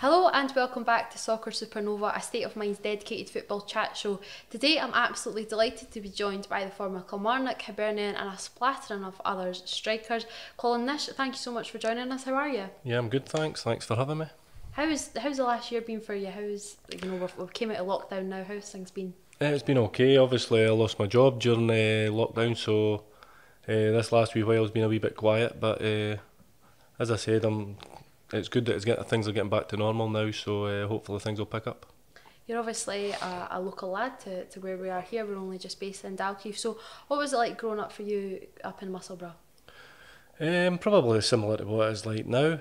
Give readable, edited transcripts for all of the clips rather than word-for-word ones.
Hello and welcome back to Soccer Supernova, a State of Mind's dedicated football chat show. Today I'm absolutely delighted to be joined by the former Kilmarnock, Hibernian and a splattering of others strikers. Colin Nish, thank you so much for joining us. How are you? Yeah, I'm good, thanks. Thanks for having me. How's the last year been for you? We came out of lockdown now, how's things been? It's been okay. Obviously, I lost my job during lockdown, so this last wee while has been a wee bit quiet. But as I said, it's good that things are getting back to normal now, so hopefully things will pick up. You're obviously a local lad to where we are here. We're only just based in Dalkeith. So what was it like growing up for you up in Musselburgh? Probably similar to what it is like now.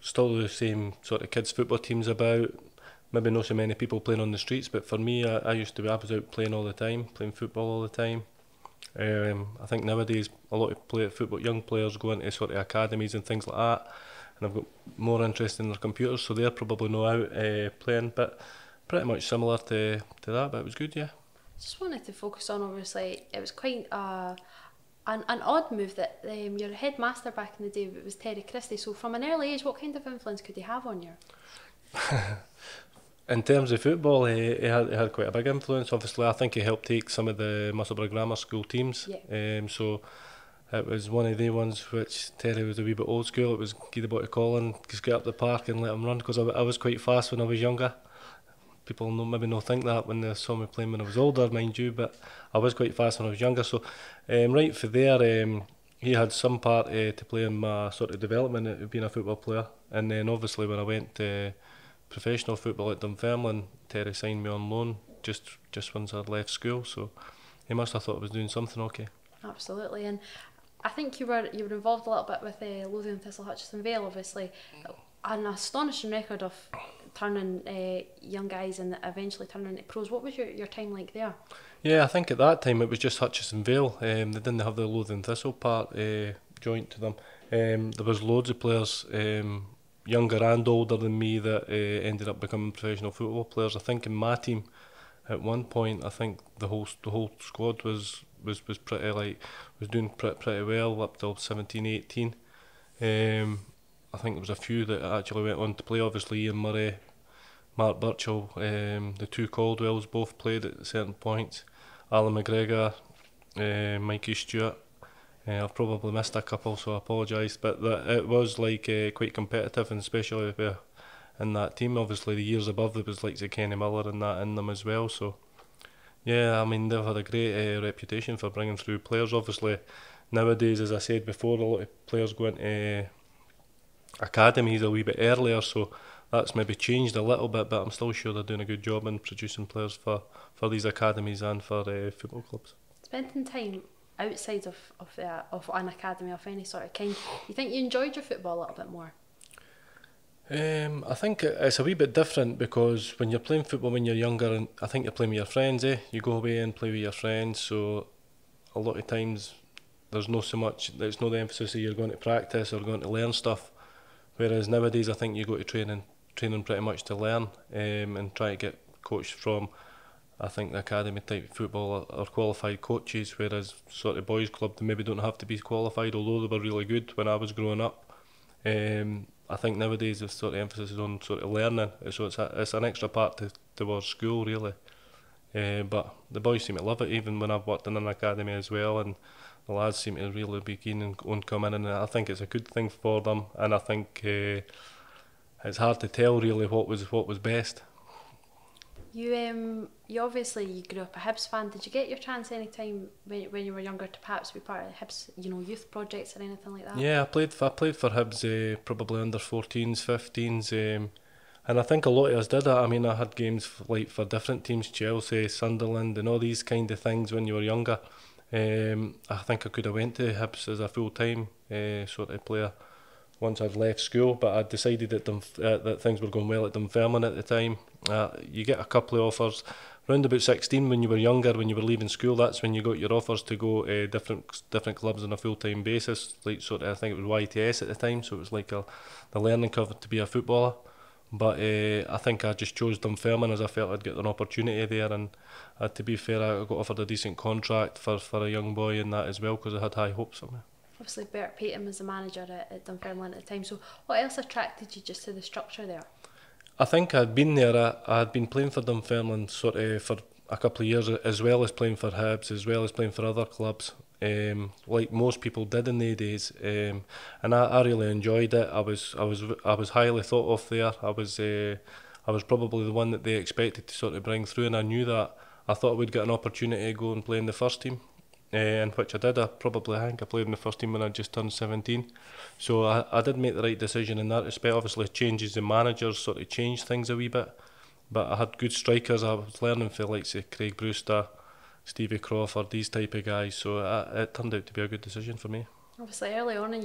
Still the same sort of kids football teams about. Maybe not so many people playing on the streets, but for me, I was out playing all the time, playing football all the time. I think nowadays a lot of young players go into sort of academies and things like that, and I've got more interest in their computers, so they're probably not out playing, but pretty much similar to that, but it was good, yeah. Just wanted to focus on, obviously, it was quite an odd move that your headmaster back in the day was Terry Christie, so from an early age, what kind of influence could he have on you? In terms of football, he had quite a big influence. Obviously, I think he helped take some of the Musselburgh Grammar School teams. Yeah. So it was one of the ones which Terry was a wee bit old school. It was give the ball to Colin, just get up the park and let him run, because I was quite fast when I was younger. People maybe not think that when they saw me playing when I was older, mind you, but I was quite fast when I was younger. So right for there, he had some part to play in my sort of development of being a football player. And then obviously when I went to professional football at Dunfermline, Terry signed me on loan just once I'd left school, so he must have thought I was doing something okay. Absolutely, and I think you were involved a little bit with Lothian Thistle Hutchison Vale, obviously. An astonishing record of turning young guys and eventually turning into pros. What was your time like there? Yeah, I think at that time it was just Hutchison Vale. They didn't have the Lothian Thistle part joint to them. There was loads of players, younger and older than me, that ended up becoming professional football players. I think in my team, at one point, I think the whole squad was doing pretty well up till 17, 18. I think there was a few that actually went on to play. Obviously, Ian Murray, Mark Birchall, the two Caldwells both played at certain points. Alan McGregor, Mikey Stewart. I've probably missed a couple, so I apologise, but it was quite competitive, and especially in that team. Obviously the years above there was like Kenny Miller and that in them as well, so yeah, I mean they've had a great reputation for bringing through players. Obviously nowadays, as I said before, a lot of players go into academies a wee bit earlier, so that's maybe changed a little bit, but I'm still sure they're doing a good job in producing players for these academies and for football clubs. Spending time outside of an academy of any sort of kind, you think you enjoyed your football a little bit more? I think it's a wee bit different, because when you're playing football when you're younger, and I think you're playing with your friends, you go away and play with your friends, so a lot of times there's not the emphasis that you're going to practice or going to learn stuff, whereas nowadays I think you go to training pretty much to learn, and try to get coached from, I think, the academy type football or qualified coaches, whereas sort of boys club they maybe don't have to be qualified, although they were really good when I was growing up. I think nowadays the sort of emphasis is on sort of learning, so it's an extra part towards school really. But the boys seem to love it, even when I've worked in an academy as well, and the lads seem to really be keen on coming in, and I think it's a good thing for them, and I think it's hard to tell really what was best. You obviously you grew up a Hibs fan. Did you get your chance any time when you were younger to perhaps be part of Hibs, youth projects or anything like that? Yeah, I played for Hibs, probably under 14s, 15s, and I think a lot of us did that. I mean, I had games for different teams, Chelsea, Sunderland, and all these kind of things when you were younger. I think I could have went to Hibs as a full-time sort of player once I'd left school, but I decided that things were going well at Dunfermline at the time. You get a couple of offers round about 16 when you were younger, when you were leaving school. That's when you got your offers to go different clubs on a full-time basis, like sort of, I think it was YTS at the time, so it was like the learning curve to be a footballer. But I think I just chose Dunfermline as I felt I'd get an opportunity there, and to be fair, I got offered a decent contract for a young boy in that as well, because I had high hopes of me. Obviously Bert Payton was the manager at Dunfermline at the time, so what else attracted you just to the structure there? I think I'd been there. I had been playing for Dunfermline sort of for a couple of years, as well as playing for Hibs, as well as playing for other clubs. Like most people did in the days, and I really enjoyed it. I was highly thought of there. I was probably the one that they expected to sort of bring through, and I knew that. I thought I would get an opportunity to go and play in the first team, and which I did. I think I played in the first team when I just turned 17. So I did make the right decision in that respect. Obviously, changes in managers sort of changed things a wee bit, but I had good strikers. I was learning for like say Craig Brewster, Stevie Crawford, these type of guys. So it turned out to be a good decision for me. Obviously, early on in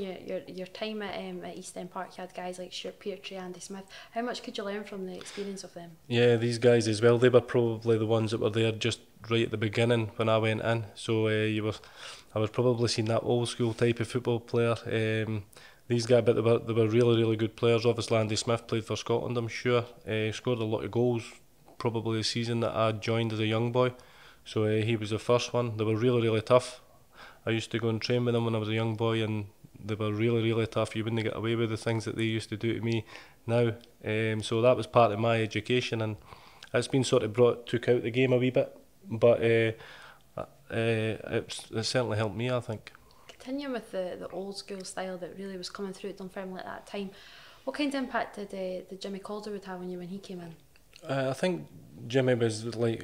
your time at East End Park, you had guys like Stuart Peartree, Andy Smith. How much could you learn from the experience of them? Yeah, these guys as well. They were probably the ones that were there just right at the beginning when I went in. So I was probably seeing that old school type of football player. These guys, but they were really, really good players. Obviously, Andy Smith played for Scotland, I'm sure. Scored a lot of goals, probably the season that I joined as a young boy. So he was the first one. They were really, really tough. I used to go and train with them when I was a young boy, and they were really, really tough. You wouldn't get away with the things that they used to do to me now. So that was part of my education, and it's been sort of took out the game a wee bit, but it certainly helped me, I think. Continuing with the old school style that really was coming through at Dunfermline at that time, what kind of impact did Jimmy Calderwood have on you when he came in? I think Jimmy was like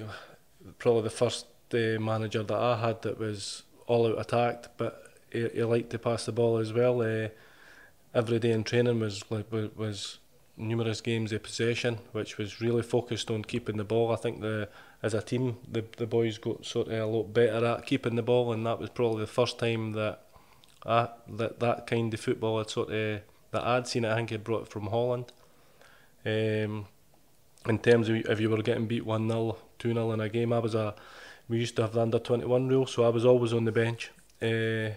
probably the first manager that I had that was all out attacked, but he liked to pass the ball as well. Every day in training was numerous games of possession, which was really focused on keeping the ball. I think as a team the boys got sort of a lot better at keeping the ball, and that was probably the first time that that kind of football had sort of that I'd seen it. I think he brought it from Holland. In terms of if you were getting beat 1-0, 2-0 in a game, we used to have the under-21 rule, so I was always on the bench. And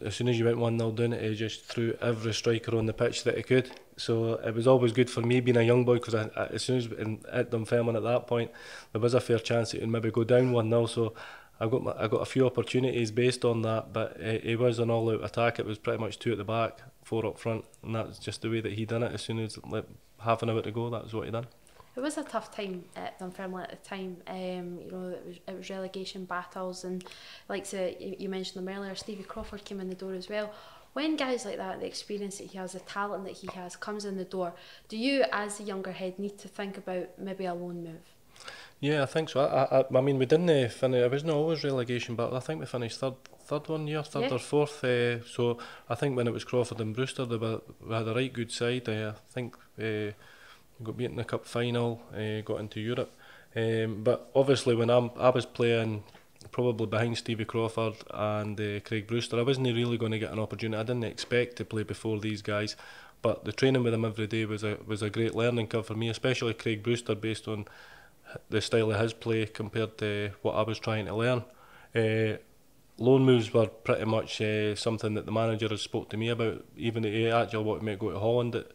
as soon as you went 1-0 down, he just threw every striker on the pitch that he could. So it was always good for me being a young boy, because as soon as at Dunfermline at that point, there was a fair chance it would maybe go down 1-0. So I got a few opportunities based on that, but he was an all-out attack. It was pretty much 2 at the back, 4 up front, and that's just the way that he done it. As soon as half an hour to go, that was what he done. It was a tough time at Dunfermline at the time. You know, it was relegation battles, and like you mentioned them earlier, Stevie Crawford came in the door as well. When guys like that, the experience that he has, the talent that he has, comes in the door, do you, as the younger head, need to think about maybe a loan move? Yeah, I think so. I mean, we didn't finish. It wasn't always relegation, but I think we finished third one year, third or fourth. So I think when it was Crawford and Brewster, we had a right good side. I think. Got beaten in the cup final, got into Europe, but obviously when I was playing probably behind Stevie Crawford and Craig Brewster, I wasn't really going to get an opportunity. I didn't expect to play before these guys, but the training with them every day was a great learning curve for me, especially Craig Brewster, based on the style of his play compared to what I was trying to learn. Loan moves were pretty much something that the manager had spoke to me about. Even he actually wanted me to go to Holland at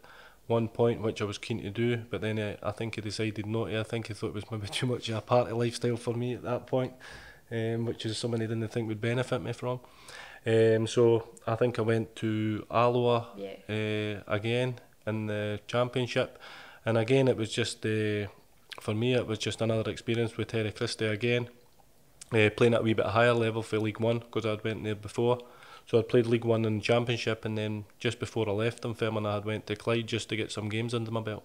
one point, which I was keen to do, but then I think he decided not to. I think he thought it was maybe too much of a party lifestyle for me at that point, which is something he didn't think would benefit me from. So I think I went to Alloa again in the Championship, and again it was just for me it was just another experience with Terry Christie again, playing at a wee bit higher level for League One, because I'd went there before. So I played League One in the Championship, and then just before I left Dunfermline, I had went to Clyde just to get some games under my belt.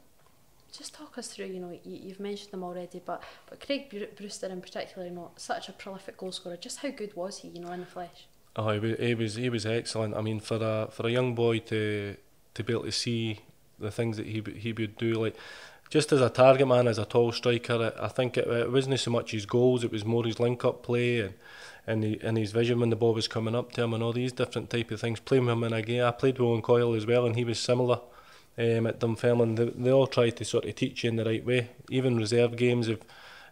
Just talk us through, you know, you've mentioned them already, but Craig Brewster in particular, you know, such a prolific goal scorer. Just how good was he, you know, in the flesh? Oh, he was excellent. I mean, for a young boy to be able to see the things that he would do, like just as a target man, as a tall striker, I think it wasn't so much his goals, it was more his link-up play and his vision when the ball was coming up to him and all these different type of things. Playing with him in a game, I played with Owen Coyle as well, and he was similar at Dunfermline. They all try to sort of teach you in the right way. Even reserve games, if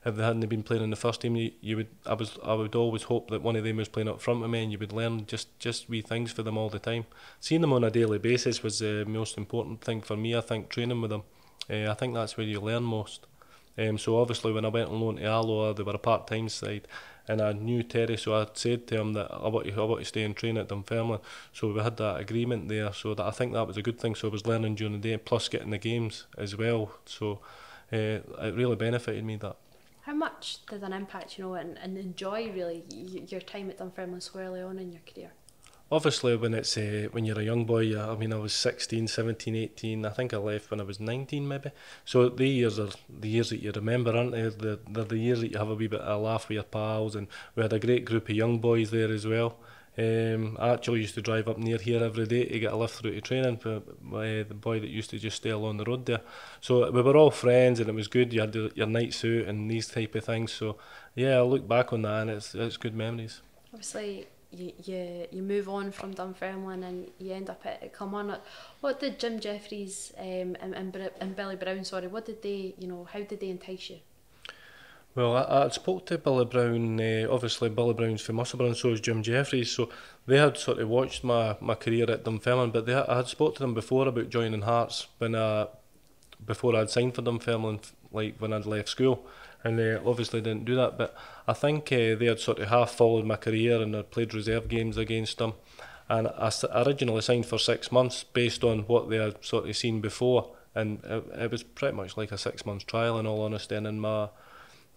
they hadn't been playing in the first team, I would always hope that one of them was playing up front with me, and you would learn just wee things for them all the time. Seeing them on a daily basis was the most important thing for me. I think training with them, I think that's where you learn most. So obviously when I went on loan to Alloa, they were a part-time side, and I knew Terry, so I said to him that I want to stay and train at Dunfermline. So we had that agreement there, so that I think that was a good thing. So I was learning during the day, plus getting the games as well. So it really benefited me, that. How much did an impact, and enjoy really your time at Dunfermline so early on in your career? Obviously, when you're a young boy, I mean, I was 16, 17, 18. I think I left when I was 19, maybe. So the years are the years that you remember, aren't they? They're the years that you have a wee bit of a laugh with your pals, and we had a great group of young boys there as well. I actually used to drive up near here every day to get a lift through to training for the boy that used to just stay along the road there. So we were all friends, and it was good. You had your nights out and these type of things. So yeah, I look back on that, and it's good memories. Obviously, you move on from Dunfermline and you end up at Kilmarnock. What did Jim Jeffries and Billy Brown, what did they, how did they entice you? Well, I spoke to Billy Brown. Obviously Billy Brown's from Musselburgh, and so is Jim Jeffries, so they had sort of watched my career at Dunfermline, but I had spoke to them before about joining Hearts before I'd signed for Dunfermline, like when I'd left school, and they obviously didn't do that. But I think they had sort of half followed my career and had played reserve games against them, and I originally signed for 6 months based on what they had sort of seen before, and it was pretty much like a 6 months trial, in all honesty. And I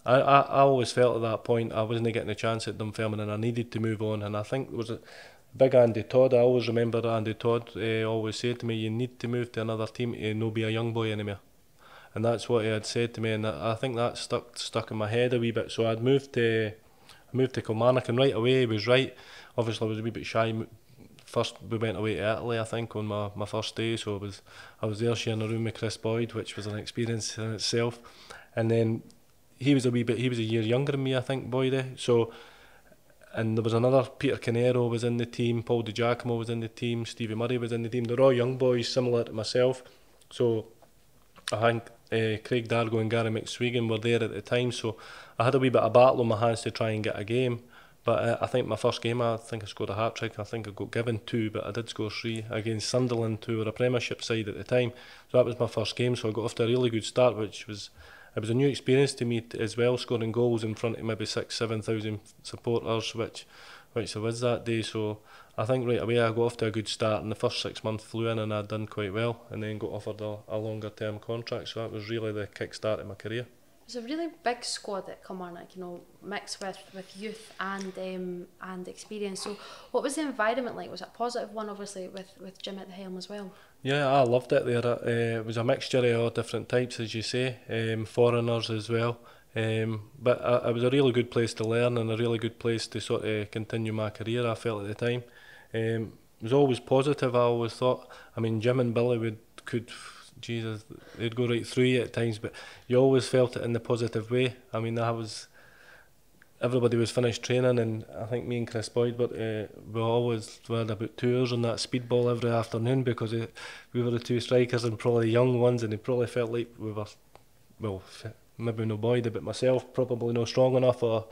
always felt at that point I wasn't getting a chance at Dunfermline and I needed to move on, and I think there was a big Andy Todd. I always remember Andy Todd always said to me, you need to move to another team to no be a young boy anymore, and that's what he had said to me, and I think that stuck in my head a wee bit. So I moved to Kilmarnock, and right away he was right. Obviously I was a wee bit shy. First we went away to Italy, I think, on my first day, so I was there sharing a room with Chris Boyd, which was an experience in itself. And then he was a year younger than me, I think, Boyd. So, and there was another, Peter Canero was in the team, Paul Di Giacomo was in the team, Stevie Murray was in the team. They're all young boys, similar to myself. So I think Craig Dargo and Gary McSwegan were there at the time. So I had a wee bit of battle on my hands to try and get a game. But I think my first game, I think I scored a hat-trick. I think I got given 2, but I did score 3 against Sunderland, who were a Premiership side at the time. So that was my first game, so I got off to a really good start, it was a new experience to me as well, scoring goals in front of maybe 6,000-7,000 supporters, which there was that day. So I think right away I got off to a good start, and the first 6 months flew in and I'd done quite well, and then got offered a longer term contract. So that was really the kick-start of my career. It was a really big squad at Kilmarnock, mixed with youth and experience. So what was the environment like? Was it a positive one, obviously, with Jim at the helm as well? Yeah, I loved it there. It was a mixture of all different types, as you say, foreigners as well. But it was a really good place to learn and a really good place to sort of continue my career, I felt at the time. It was always positive, I always thought. I mean, Jim and Billy Jesus, they'd go right through you at times, but you always felt it in the positive way. I mean, everybody was finished training, and I think me and Chris Boyd, but we had about 2 hours on that speedball every afternoon, because we were the 2 strikers and probably young ones, and it probably felt like we were, well, maybe no Boyd, but myself, probably not strong enough or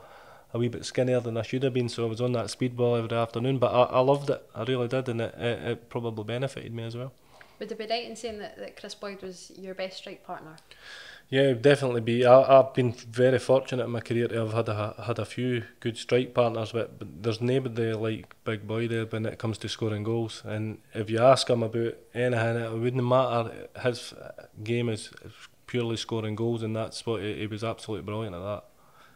a wee bit skinnier than I should have been, so I was on that speedball every afternoon. But I loved it, I really did, and it probably benefited me as well. Would it be right in saying that Chris Boyd was your best strike partner? Yeah, definitely be. I've been very fortunate in my career to have had a few good strike partners, but there's nobody like Big Boy there when it comes to scoring goals. And if you ask him about anything, it wouldn't matter. His game is purely scoring goals, and that's what he was absolutely brilliant at that.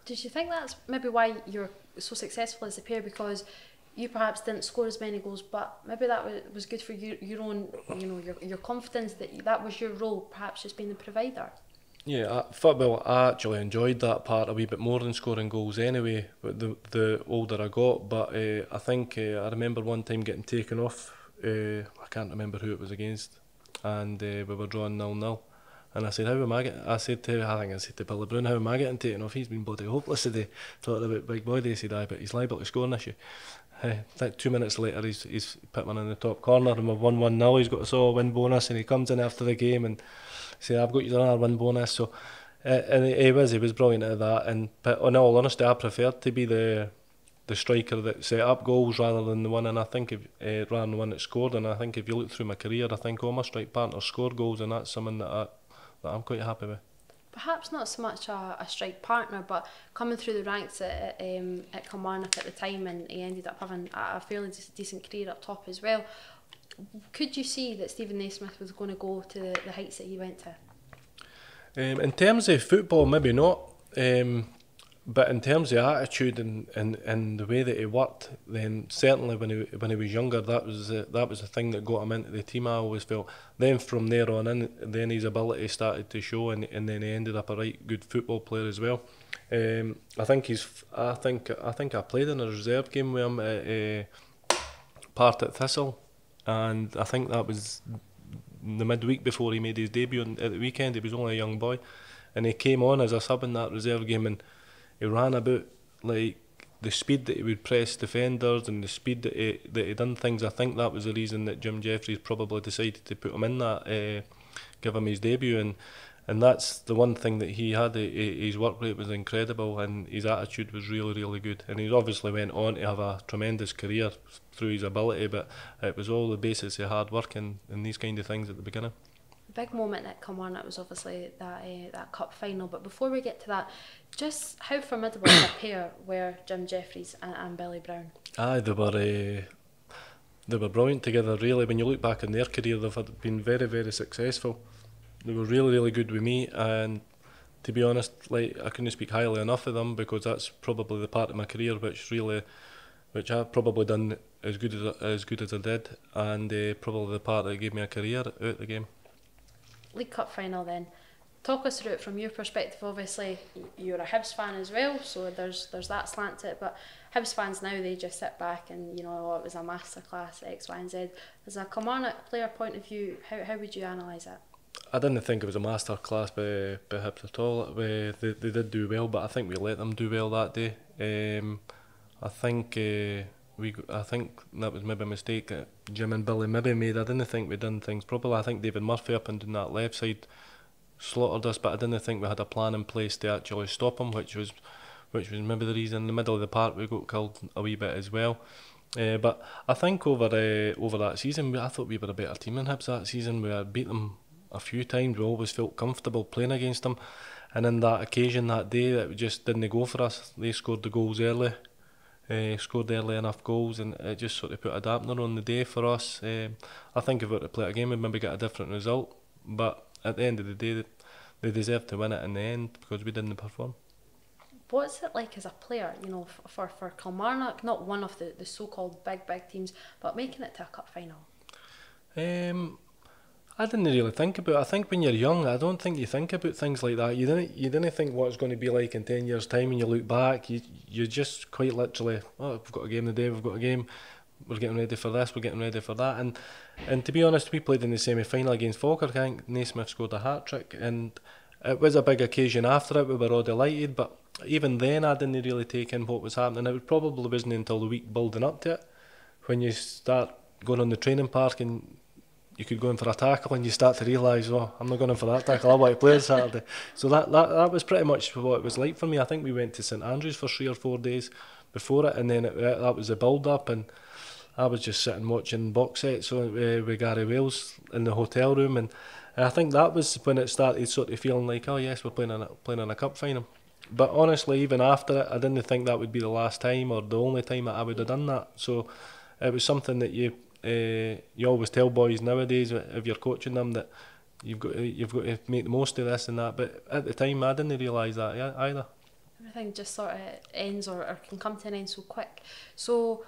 Did you think that's maybe why you're so successful as a pair? Because you perhaps didn't score as many goals, but maybe that was good for your own, your confidence that was your role, perhaps just being the provider. Yeah, I actually enjoyed that part a wee bit more than scoring goals anyway, the older I got. But I think I remember one time getting taken off, I can't remember who it was against, and we were drawing 0-0. And I said, I said to Billy Brown, how am I getting taken off? He's been bloody hopeless today. Talking about Big Boy, they said, aye, but he's liable to score an issue. Like 2 minutes later, he's put one in the top corner, and we've won 1-0. He's got a win bonus, and he comes in after the game and says, I've got you another win bonus. So, and he was brilliant at that. But in all honesty, I preferred to be the striker that set up goals rather than the one. And I think rather than the one that scored. And I think if you look through my career, I think all my strike partners scored goals, and that's something that I'm quite happy with. perhaps not so much a strike partner, but coming through the ranks at Kilmarnock at the time, and he ended up having a fairly decent career up top as well. Could you see that Stephen Naismith was going to go to the heights that he went to? In terms of football, maybe not. But in terms of attitude and the way that he worked, then certainly when he was younger, that was the thing that got him into the team. I always felt. Then from there on in, then his ability started to show, and then he ended up a right good football player as well. I think I played in a reserve game with him at part at Thistle, and I think that was the midweek before he made his debut. And at the weekend, he was only a young boy, and he came on as a sub in that reserve game, and he ran about, like, the speed that he would press defenders and the speed that he done things. I think that was the reason that Jim Jeffries probably decided to put him in that, give him his debut, and that's the one thing that he had. His work rate was incredible, and his attitude was really, really good. And he obviously went on to have a tremendous career through his ability, but it was all the basis of hard work and these kind of things at the beginning. Big moment at Kilmarnock was obviously that cup final, but before we get to that, just how formidable a pair were Jim Jeffries and Billy Brown? Aye, they were brilliant together, really. When you look back in their career, they've been very, very successful. They were really, really good with me, and to be honest, like, I couldn't speak highly enough of them, because that's probably the part of my career which I've probably done as good as I did, and probably the part that gave me a career out of the game. League Cup final then. Talk us through it from your perspective. Obviously, you're a Hibs fan as well, so there's that slant to it, but Hibs fans now, they just sit back and, it was a masterclass, X, Y and Z. As a Kilmarnock player point of view, how would you analyse it? I didn't think it was a masterclass by Hibs at all. They did do well, but I think we let them do well that day. I think that was maybe a mistake that Jim and Billy maybe made. I didn't think we'd done things properly. I think David Murphy up and down that left side slaughtered us, but I didn't think we had a plan in place to actually stop him, which was maybe the reason. In the middle of the park we got killed a wee bit as well. But I think over that season, I thought we were a better team than Hibs that season. We had beat them a few times. We always felt comfortable playing against them, and in that occasion that day, that just didn't go for us. They scored the goals early. Scored early enough goals, and it just sort of put a dampener on the day for us. I think if we were to play a game, we'd maybe get a different result, but at the end of the day, they deserved to win it in the end because we didn't perform. What's it like as a player, for Kilmarnock, not one of the so-called big teams, but making it to a cup final? I didn't really think about it. I think when you're young, I don't think you think about things like that. You didn't think what it's going to be like in 10 years' time. When you look back, you just quite literally, we've got a game today, we've got a game, we're getting ready for this, we're getting ready for that. And to be honest, we played in the semi-final against Falkirk. I think Naismith scored a hat-trick, and it was a big occasion after it. We were all delighted, but even then I didn't really take in what was happening. It probably wasn't until the week building up to it, when you start going on the training park and you could go in for a tackle and you start to realise, I'm not going in for that tackle, I want to play on Saturday. So that was pretty much what it was like for me. I think we went to St Andrews for 3 or 4 days before it, and then that was the build-up, and I was just sitting watching box sets with Gary Wales in the hotel room, and I think that was when it started sort of feeling like, oh yes, we're playing in a cup final. But honestly, even after it, I didn't think that would be the last time or the only time that I would have done that. So it was something that you always tell boys nowadays, if you're coaching them, that you've got to make the most of this and that. But at the time, I didn't realise that either. Everything just sort of ends or can come to an end so quick. So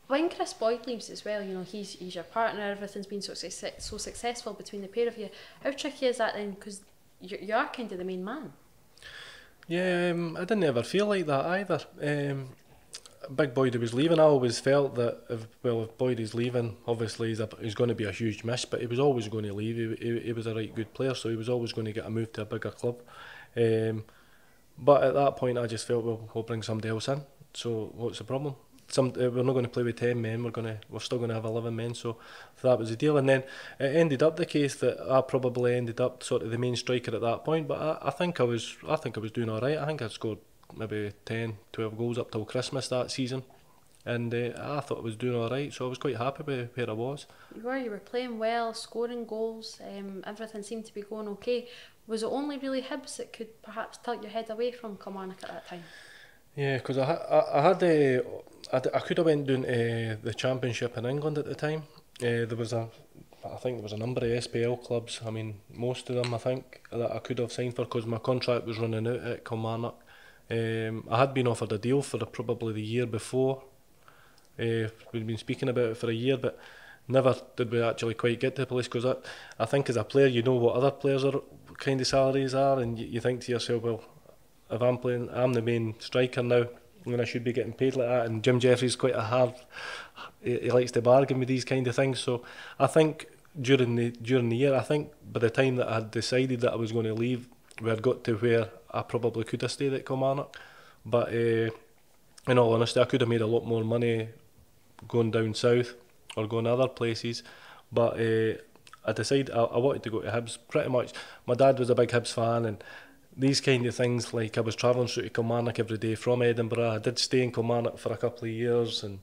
when Chris Boyd leaves as well, he's your partner. Everything's been so successful between the pair of you. How tricky is that then? Because you are kind of the main man. Yeah, I didn't ever feel like that either. Big Boyd was leaving. I always felt that if Boyd is leaving, obviously he's going to be a huge miss, but he was always going to leave. He was a right good player, so he was always going to get a move to a bigger club. But at that point, I just felt, we'll bring somebody else in. So what's the problem? We're not going to play with 10 men. We're still going to have 11 men. So that was the deal. And then it ended up the case that I probably ended up sort of the main striker at that point. But I think I was doing all right. I think I scored maybe 10, 12 goals up till Christmas that season. and I thought I was doing all right, so I was quite happy with where I was. You were playing well, scoring goals, everything seemed to be going okay. Was it only really Hibs that could perhaps tilt your head away from Kilmarnock at that time? Yeah, because I could have went down to the Championship in England at the time. I think there was a number of SPL clubs. I mean, most of them I think that I could have signed for because my contract was running out at Kilmarnock. I had been offered a deal for probably the year before. We'd been speaking about it for a year, but never did we actually quite get to the place because I think as a player you know what other players are kind of salaries are, and you think to yourself, well, if I'm playing, I'm the main striker now, when I should be getting paid like that. And Jim Jeffries quite a hard. He likes to bargain with these kind of things. So I think during the year, I think by the time that I had decided that I was going to leave, we had got to where I probably could have stayed at Kilmarnock. But in all honesty, I could have made a lot more money going down south or going other places. But I decided I wanted to go to Hibs pretty much. My dad was a big Hibs fan, and these kind of things, like I was travelling through to Kilmarnock every day from Edinburgh. I did stay in Kilmarnock for a couple of years, and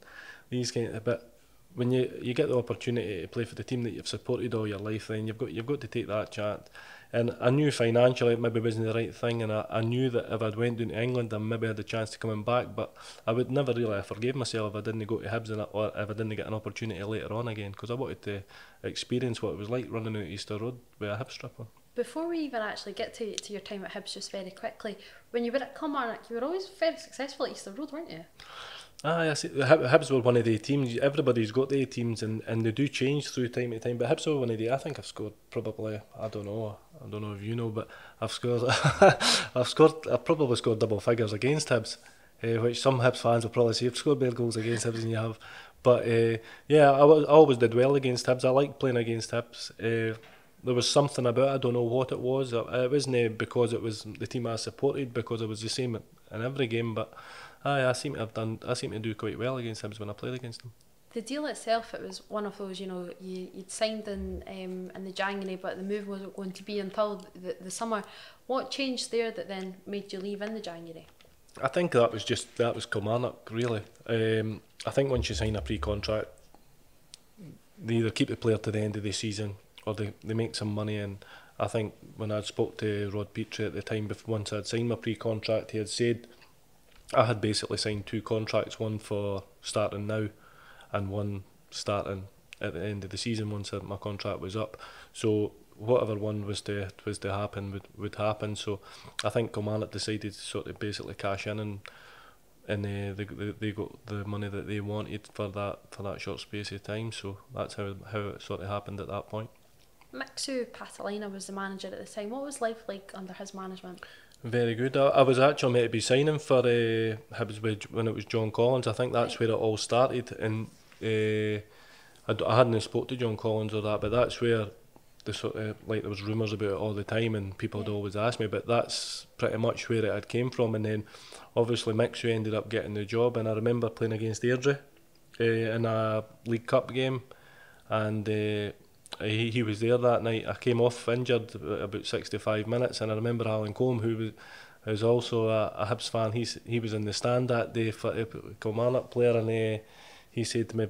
these kind of. But when you get the opportunity to play for the team that you've supported all your life, then you've got to take that chance. And I knew financially it maybe wasn't the right thing, and I knew that if I'd went down to England, I maybe had a chance to coming back. But I would never really forgive myself if I didn't go to Hibs or if I didn't get an opportunity later on again, because I wanted to experience what it was like running out Easter Road with a Hibs strip on. Before we even actually get to your time at Hibs, just very quickly, when you were at Kilmarnock, you were always very successful at Easter Road, weren't you? I see. Hibs were one of the teams. Everybody's got the teams, and they do change through time to time. But Hibs were one of the. I think I've scored probably. I don't know if you know, but I've scored. I've probably scored double figures against Hibs, which some Hibs fans will probably say you've scored better goals against Hibs than you have. But yeah, I always did well against Hibs. I liked playing against Hibs. There was something about it, I don't know what it was. It wasn't because it was the team I supported, because it was the same in every game. But I seem to do quite well against Hibs when I played against them. The deal itself, it was one of those, you'd signed in the January, but the move wasn't going to be until the summer. What changed there that then made you leave in the January? I think that was Kilmarnock, really. I think once you sign a pre-contract, they either keep the player to the end of the season or they make some money. And I think when I spoke to Rod Petrie at the time, once I'd signed my pre-contract, he had said I had basically signed two contracts, one for starting now and one starting at the end of the season once my contract was up. So whatever one was to happen would happen. So I think Kilmarnock decided to sort of basically cash in, and they got the money that they wanted for that short space of time. So that's how it sort of happened at that point. Mixu Patalina was the manager at the time. What was life like under his management? Very good. I was actually meant to be signing for Hibs when it was John Collins. I think that's where it all started, and I hadn't spoke to John Collins or that, but that's where the sort of, like, there was rumours about it all the time, and people would always ask me. But that's pretty much where it had came from. And then obviously Mixu ended up getting the job, and I remember playing against Airdrie in a League Cup game, and he was there that night. I came off injured about 65 minutes, and I remember Alan Colm, who was also a Hibs fan. He was in the stand that day for a Kilmarnock player, and he said to me,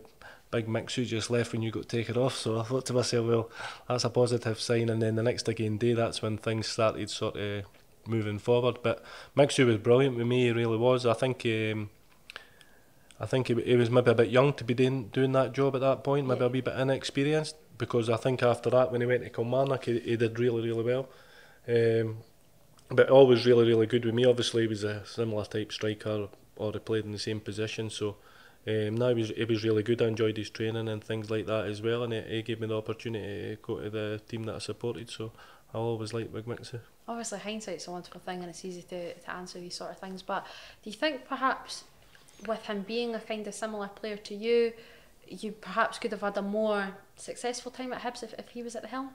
"Big Mixu just left when you got taken off." So I thought to myself, well, that's a positive sign. And then the next again day, that's when things started sort of moving forward. But Mixu was brilliant with me. He really was. I think he was maybe a bit young to be doing that job at that point, maybe a wee bit inexperienced, because I think after that, when he went to Kilmarnock, he did really, really well. But always really, really good with me. Obviously, he was a similar type striker, or he played in the same position. So no, he was really good. I enjoyed his training and things like that as well, and he gave me the opportunity to go to the team that I supported. So I always liked Big Mixu. Obviously, hindsight's a wonderful thing, and it's easy to answer these sort of things. But do you think perhaps with him being a kind of similar player to you, you perhaps could have had a more successful time at Hibs if he was at the helm?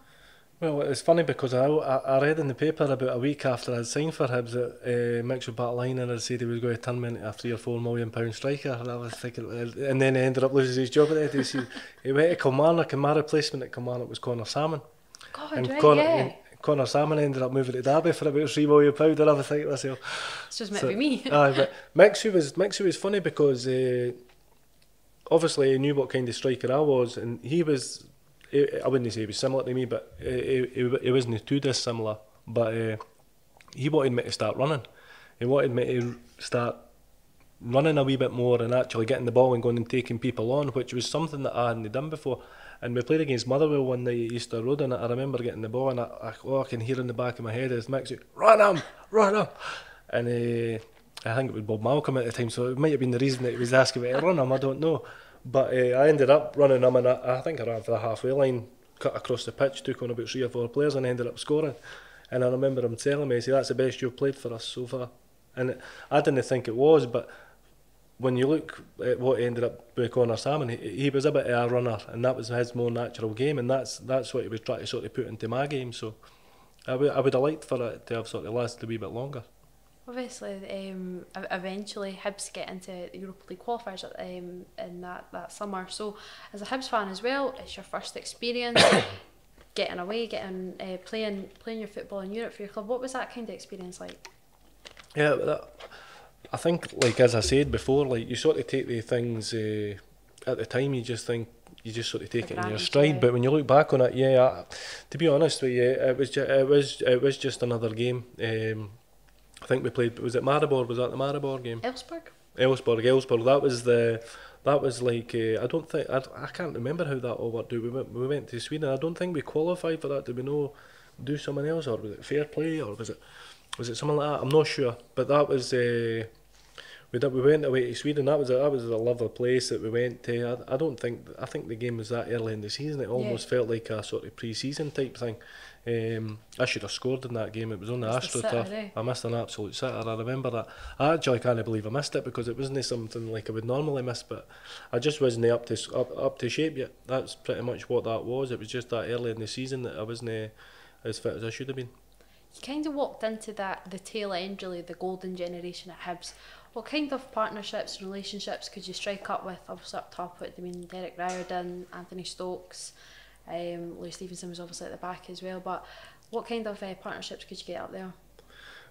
Well, it's funny because I read in the paper about a week after I'd signed for Hibs that Mixu Patalina had said he was going to turn me into a £3 or £4 million striker, and I was thinking, and then he ended up losing his job at the end of the season. He went to Kilmarnock, and my replacement at Kilmarnock was Connor Salmon. God, and right, Connor Salmon ended up moving to Derby for about £3 million, and I was thinking to myself, it's just meant to be me. But Mixu was funny because obviously he knew what kind of striker I was, and he was. I wouldn't say he was similar to me, but he wasn't too dissimilar. But he wanted me to start running. He wanted me to start running a wee bit more and actually getting the ball and going and taking people on, which was something that I hadn't done before. And we played against Motherwell one night at Easter Road, and I remember getting the ball, and I can hear in the back of my head as Mick said, run him! And I think it was Bob Malcolm at the time, so it might have been the reason that he was asking me to run him, I don't know. But I ended up running him, and I think I ran for the halfway line, cut across the pitch, took on about 3 or 4 players, and ended up scoring. And I remember him telling me, he said, that's the best you've played for us so far. And I didn't think it was, but when you look at what he ended up with Connor Salmon, he was a bit of a runner, and that was his more natural game, and that's what he was trying to sort of put into my game. So I would have liked for it to have sort of lasted a wee bit longer. Obviously, eventually Hibs get into the Europa League qualifiers in that summer. So, as a Hibs fan as well, it's your first experience getting away, playing your football in Europe for your club. What was that kind of experience like? Yeah, I think, like as I said before, like you sort of take the things at the time. You just sort of take it in your stride. But when you look back on it, to be honest with you, it was just another game. I think we played. Was it Maribor? Was that the Maribor game? Elfsborg. That was like I don't think I can't remember how that all worked. We went to Sweden. I don't think we qualified for that. Did we do someone else, or was it fair play, or was it something like that? I'm not sure. But that was we went away to Sweden. That was a lovely place that we went to. I think the game was that early in the season. It almost felt like a sort of pre-season type thing. I should have scored in that game. It was on the AstroTurf. I missed an absolute sitter. I remember that. I actually can't believe I missed it, because it wasn't something like I would normally miss, but I just wasn't up to shape yet. That's pretty much what that was. It was just that early in the season that I wasn't as fit as I should have been. You kind of walked into the tail end, really, the golden generation at Hibs. What kind of partnerships and relationships could you strike up with? Obviously up top with Derek Riordan, Anthony Stokes, Louis Stevenson was obviously at the back as well, but what kind of partnerships could you get up there?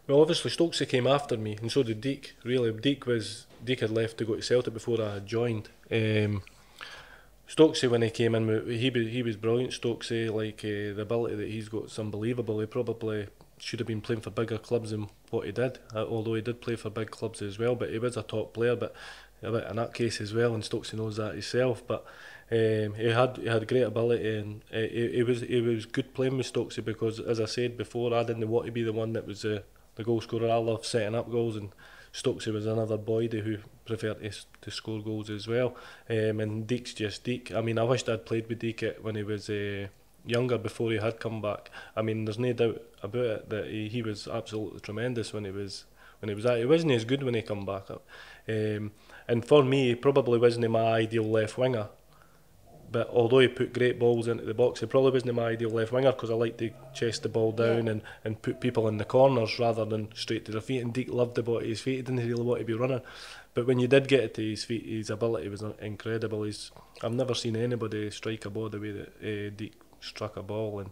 Well, obviously Stokesy came after me, and so did Deek. Really, Deek had left to go to Celtic before I had joined. Stokesy, when he came in, he was brilliant. Stokesy, like the ability that he's got is unbelievable. He probably should have been playing for bigger clubs than what he did, although he did play for big clubs as well, but he was a top player, but a bit in that case as well, and Stokesy knows that himself. But he had great ability, and he was good playing with Stokesy, because, as I said before, I didn't want to be the one that was the goal scorer. I love setting up goals, and Stokesy was another boy who preferred to score goals as well. And Deek's just Deek. I mean, I wished I'd played with Deek when he was younger, before he had come back. I mean, there's no doubt about it that he was absolutely tremendous when he was at. He wasn't as good when he come back up. And for me, he probably wasn't my ideal left winger. But although he put great balls into the box, he probably wasn't my ideal left winger, because I like to chase the ball down and put people in the corners rather than straight to their feet. And Deek loved the ball at his feet. He didn't really want to be running. But when you did get it to his feet, his ability was incredible. I've never seen anybody strike a ball the way that Deek struck a ball.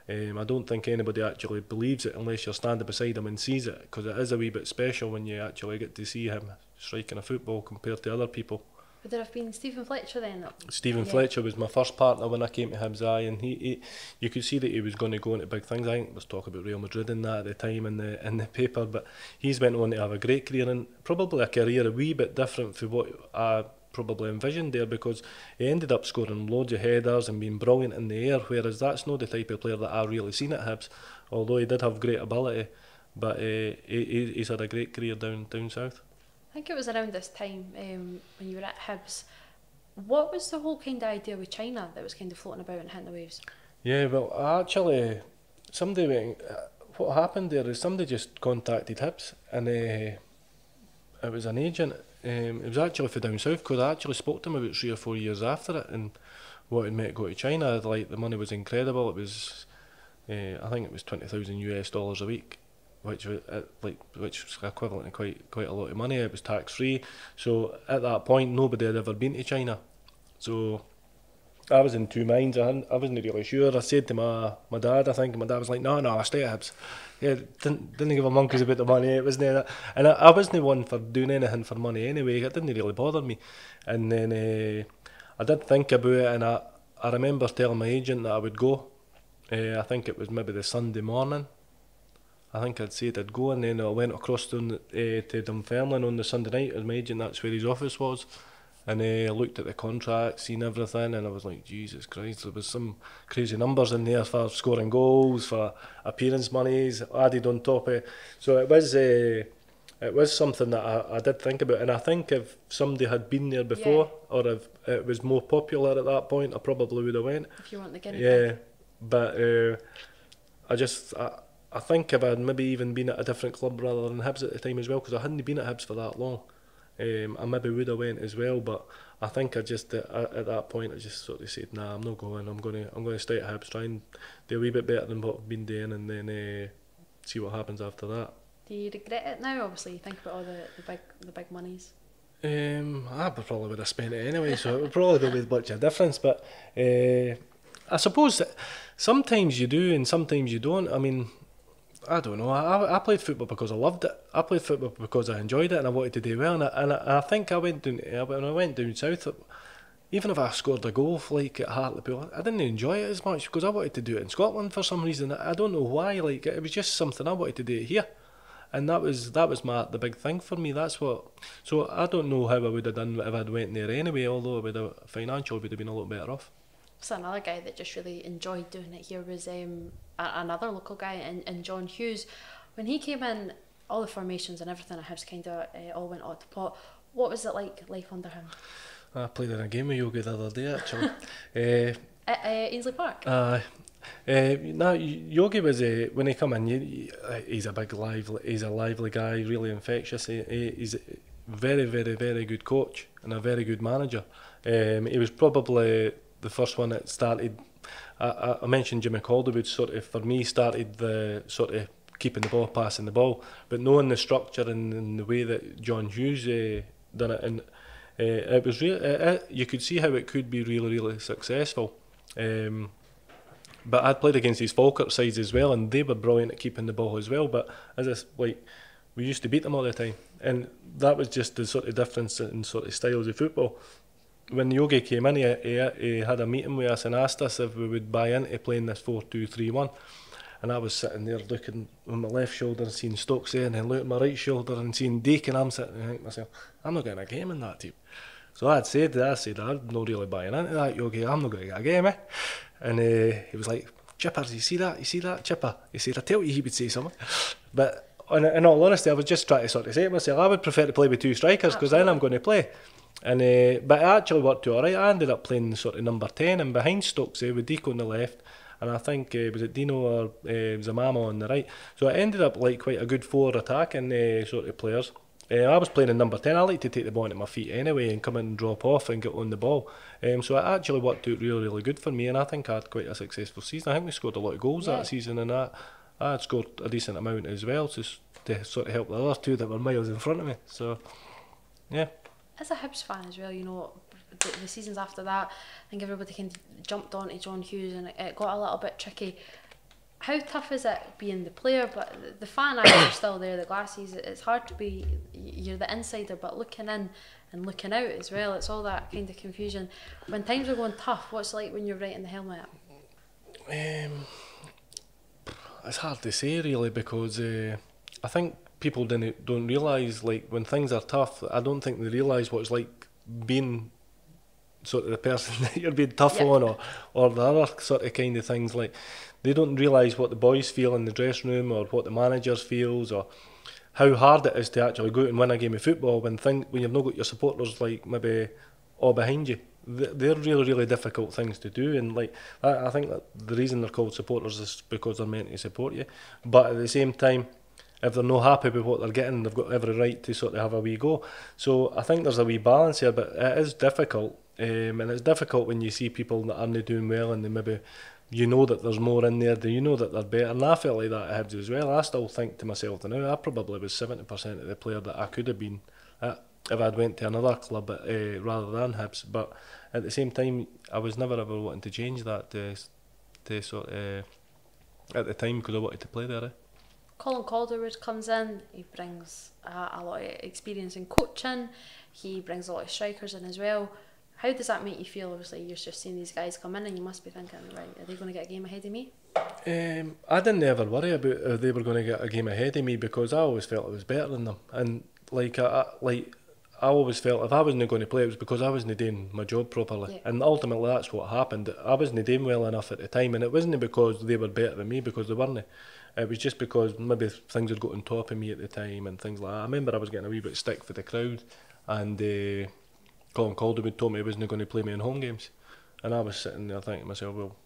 And I don't think anybody actually believes it unless you're standing beside him and sees it, because it is a wee bit special when you actually get to see him striking a football compared to other people. Would there have been Stephen Fletcher then? Stephen Fletcher was my first partner when I came to Hibs, and you could see that he was going to go into big things. I think there was talk about Real Madrid in that at the time in the paper, but he's went on to have a great career, and probably a career a wee bit different from what I probably envisioned there, because he ended up scoring loads of headers and being brilliant in the air, whereas that's not the type of player that I really seen at Hibs, although he did have great ability. But he's had a great career down south. I think it was around this time when you were at Hibs. What was the whole kind of idea with China that was kind of floating about and hitting the waves? Yeah, well, actually, what happened there is somebody just contacted Hibs, and it was an agent. It was actually for down south, because I actually spoke to him about 3 or 4 years after it and wanted me to go to China. Like, the money was incredible. It was, I think it was $20,000 a week. Which was equivalent to quite a lot of money. It was tax free. So at that point, nobody had ever been to China. So I was in two minds. I wasn't really sure. I said to my dad, I think, and my dad was like, no, I stay at Hibs. Yeah, didn't give a monkeys about the money. It wasn't that, and I wasn't one for doing anything for money anyway. It didn't really bother me. And then I did think about it, and I remember telling my agent that I would go. I think it was maybe the Sunday morning. I think I'd said I'd go, and then I went across to Dunfermline on the Sunday night as my agent. That's where his office was. And I looked at the contract, seen everything, and I was like, Jesus Christ, there was some crazy numbers in there for scoring goals, for appearance monies added on top of it. So it was something that I did think about. And I think if somebody had been there before, or if it was more popular at that point, I probably would have went. If you want the guinea pig. pig. But I think if I'd maybe even been at a different club rather than Hibs at the time as well, because I hadn't been at Hibs for that long. I maybe would have went as well, but I think I just at that point I just sort of said, nah, I'm not going. I'm going to stay at Hibs, try and do a wee bit better than what I've been doing, and then see what happens after that. Do you regret it now? Obviously, you think about all the big monies. I probably would have spent it anyway, so it would probably be with much of a difference. But I suppose that sometimes you do and sometimes you don't. I mean, I don't know. I played football because I loved it. I played football because I enjoyed it and I wanted to do well. And I think when I went down south, even if I scored a goal like at Hartlepool, I didn't enjoy it as much because I wanted to do it in Scotland for some reason. I don't know why. Like it was just something I wanted to do here, and that was the big thing for me. That's what. So I don't know how I would have done if I'd went there anyway. Although it would have financially would have been a lot better off. So another guy that just really enjoyed doing it here was another local guy in John Hughes. When he came in, all the formations and everything at Hibs kind of all went out the pot. What was it like life under him? I played in a game with Yogi the other day actually. At Ainsley Park? No, Yogi was when he come in. He's a lively guy, really infectious. He's a very, very, very good coach and a very good manager. He was probably the first one that started. I mentioned Jimmy Calderwood sort of for me started the sort of keeping the ball, passing the ball, but knowing the structure and the way that John Hughes done it, and it was really you could see how it could be really, really successful. But I'd played against these Falkirk sides as well, and they were brilliant at keeping the ball as well. But we used to beat them all the time, and that was just the sort of difference in sort of styles of football. When Yogi came in, he had a meeting with us and asked us if we would buy into playing this 4-2-3-1. And I was sitting there looking on my left shoulder and seeing Stokes there, and then looking at my right shoulder and seeing Dake, and I'm sitting there thinking to myself, I'm not getting a game in that team. So I said, I'm not really buying into that, Yogi, I'm not going to get a game, eh? And he was like, Chippers, you see that, Chipper? He said, I tell you he would say something. But in all honesty, I was just trying to sort of say to myself, I would prefer to play with two strikers, because then I'm going to play. And but it actually worked out alright. I ended up playing sort of number 10 and behind Stokes with Deco on the left, and I think was it Dino or Zamama on the right. So it ended up like quite a good forward attacking sort of players. I was playing in number 10. I like to take the ball into my feet anyway and come in and drop off and get on the ball. So it actually worked out really, really good for me, and I think I had quite a successful season. I think we scored a lot of goals that season, and I had scored a decent amount as well to sort of help the other two that were miles in front of me. So yeah. As a Hibs fan as well, you know, the seasons after that, I think everybody kind of jumped onto John Hughes and it got a little bit tricky. How tough is it being the player, but the fan eyes are still there, the glasses, it's hard to be, you're the insider, but looking in and looking out as well, it's all that kind of confusion. When times are going tough, what's it like when you're right in the helmet? It's hard to say really, because I think people don't realise, like, when things are tough, I don't think they realise what it's like being sort of the person that you're being tough on, or the other sort of kind of things. Like, they don't realise what the boys feel in the dressing room, or what the manager feels, or how hard it is to actually go out and win a game of football when you've not got your supporters like maybe all behind you. They're really, really difficult things to do, and like I think that the reason they're called supporters is because they're meant to support you. But at the same time, if they're not happy with what they're getting, they've got every right to sort of have a wee go. So I think there's a wee balance here, but it is difficult, and it's difficult when you see people that aren't doing well, and they maybe, you know that there's more in there, you know that they're better, and I felt like that at Hibs as well. I still think to myself now, I probably was 70% of the player that I could have been at if I'd went to another club rather than Hibs. But at the same time, I was never ever wanting to change that to sort of at the time, because I wanted to play there. Colin Calderwood comes in, he brings a lot of experience in coaching, he brings a lot of strikers in as well. How does that make you feel? Obviously, you're just seeing these guys come in and you must be thinking, right, are they going to get a game ahead of me? I didn't ever worry about if they were going to get a game ahead of me, because I always felt I was better than them. And I always felt if I wasn't going to play, it was because I wasn't doing my job properly. Yeah. And ultimately that's what happened. I wasn't doing well enough at the time, and it wasn't because they were better than me, because they weren't. It was just because maybe things had got on top of me at the time and things like that. I remember I was getting a wee bit of stick for the crowd, and Colin Calderwood told me he wasn't going to play me in home games. And I was sitting there thinking to myself, well,